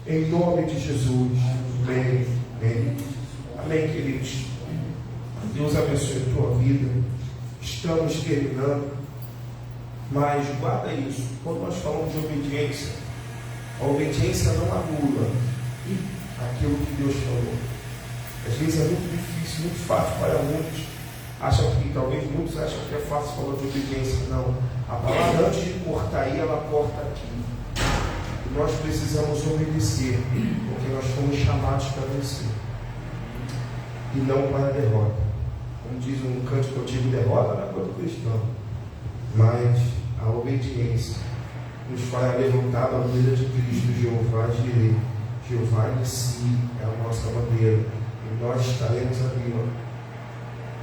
em nome de Jesus. Amém, amém, amém, queridos. Deus abençoe a tua vida. Estamos terminando, mas guarda isso. Quando nós falamos de obediência, a obediência não anula aquilo que Deus falou. Às vezes é muito difícil, muito fácil para muitos. Talvez muitos acham que é fácil falar de obediência. Não. A palavra, antes de cortar aí, ela corta aqui. E nós precisamos obedecer, porque nós fomos chamados para vencer e não para a derrota. Como diz um cântico antigo, derrota na cor do cristão, mas a obediência nos fará levantar a bandeira de Cristo. Jeová Jireh, Jeová Nissi é a nossa bandeira, e nós estaremos ali,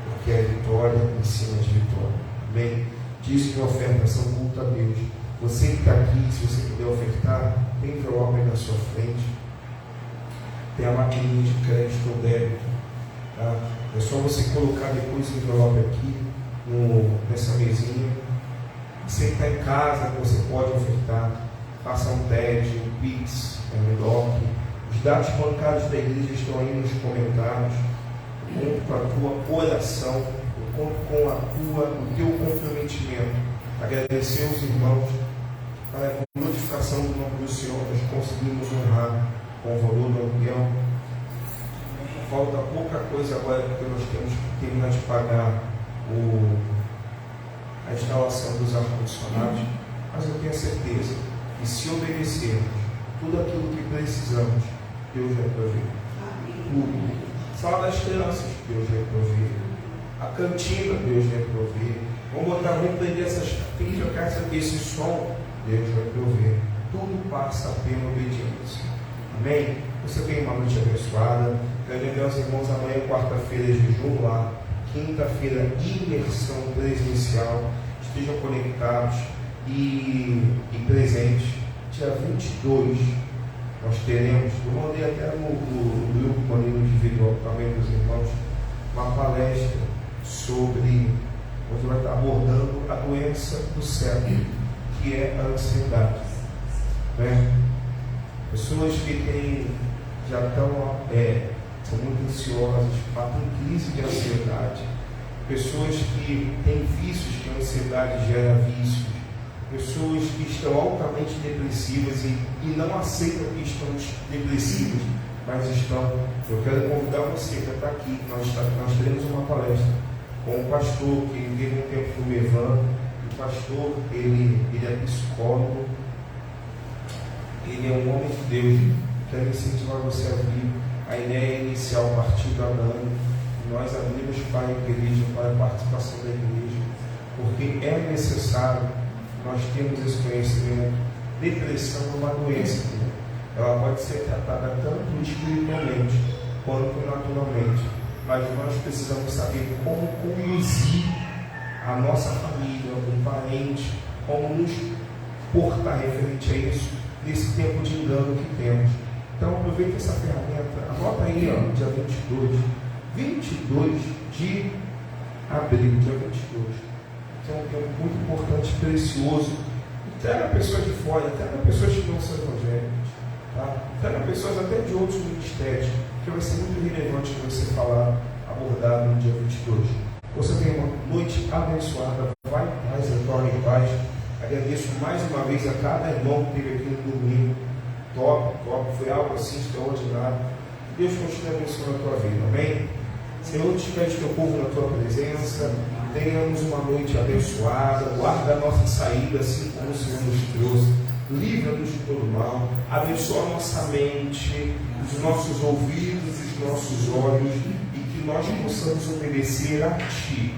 porque é vitória em cima de vitória. Amém? Diz que ofertas são culto a Deus. Você que está aqui, se você puder ofertar, tem envelope aí na sua frente, tem a maquininha de crédito ou débito, tá? É só você colocar depois o envelope aqui nessa mesinha. Você que está em casa, você pode ofertar. Faça um TED, um Pix, um DOC. Os dados bancários da igreja estão aí nos comentários. Eu conto com a tua oração, eu conto com o teu comprometimento. Agradecer aos irmãos para a glorificação do nome do Senhor. Nós conseguimos honrar com o valor do aluguel. Falta pouca coisa agora, porque nós temos que terminar de pagar a instalação dos ar-condicionados, mas eu tenho certeza que, se obedecermos tudo aquilo que precisamos, Deus vai prover. Tudo. Sala das crianças, Deus vai prover. A cantina, Deus vai prover. Vamos prender tem que trocar esse som, Deus vai prover. Tudo passa pela obediência. Amém? Você tem uma noite abençoada. Quero aos irmãos, amanhã, quarta-feira, jejum lá. Quinta-feira, imersão presencial. Estejam conectados e presentes. Dia 22, nós teremos, eu mandei até no grupo maneiro individual também dos irmãos, uma palestra sobre, onde vai estar abordando a doença do século, que que é a ansiedade. Né? Pessoas que já são muito ansiosas, passam em crise de ansiedade. Pessoas que têm vícios, que a ansiedade gera vícios. Pessoas que estão altamente depressivas e não aceitam que estão depressivas, mas estão. Eu quero convidar você para estar aqui. Nós teremos uma palestra com um pastor que teve um tempo no Mevan. O pastor, ele é psicólogo, ele é um homem de Deus. Quero incentivar você a vir. A ideia é iniciar o partido da Dani. Nós abrimos para a igreja, para a participação da igreja, porque é necessário nós termos esse conhecimento. Depressão é uma doença, né? Ela pode ser tratada tanto espiritualmente quanto naturalmente, mas nós precisamos saber como conduzir a nossa família, um parente, como nos portar referente a isso, nesse tempo de engano que temos. Então aproveita essa ferramenta, anota aí, dia 22 de abril, dia 22. Então é um tempo muito importante, precioso. Traga pessoas de fora, traga pessoas que não são evangélicas, tá? Traga pessoas até de outros ministérios, que vai ser muito relevante que você falar, abordado no dia 22. Você tem uma noite abençoada, vai em paz, retorne em paz. Agradeço mais uma vez a cada irmão que esteve aqui no domingo. Top, foi algo assim extraordinário. Deus continue abençoando a tua vida, amém? Senhor, despede teu povo na tua presença. Tenhamos uma noite abençoada. Guarda a nossa saída, assim como o Senhor nos trouxe. Livra-nos de todo mal. Abençoa a nossa mente, os nossos ouvidos, os nossos olhos, e que nós possamos obedecer a Ti.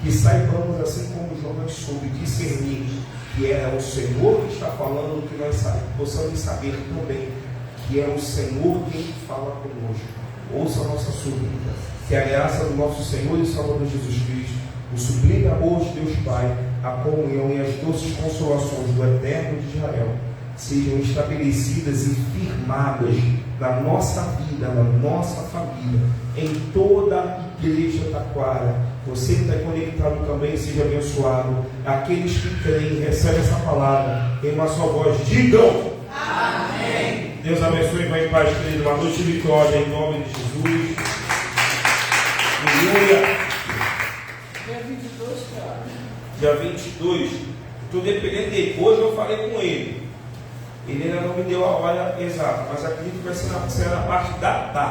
Que saibamos, assim como Jonas soube discernir que é o Senhor que está falando, que nós possamos saber também que é o Senhor quem fala conosco. Ouça a nossa súplica. Que a graça do nosso Senhor e Salvador Jesus Cristo, o sublime amor de Deus Pai, a comunhão e as doces consolações do Eterno de Israel sejam estabelecidas e firmadas na nossa vida, na nossa família, em toda a igreja Taquara. Você que está conectado também, seja abençoado. Aqueles que creem, recebem essa palavra em uma só voz, digam amém. Deus abençoe e vai em paz, querido. Uma noite de vitória em nome de Jesus. Aleluia. Dia 22, cara. Dia 22. Estou dependendo depois, eu falei com ele. Ele ainda não me deu a hora exata, mas acredito que vai ser na parte da tarde.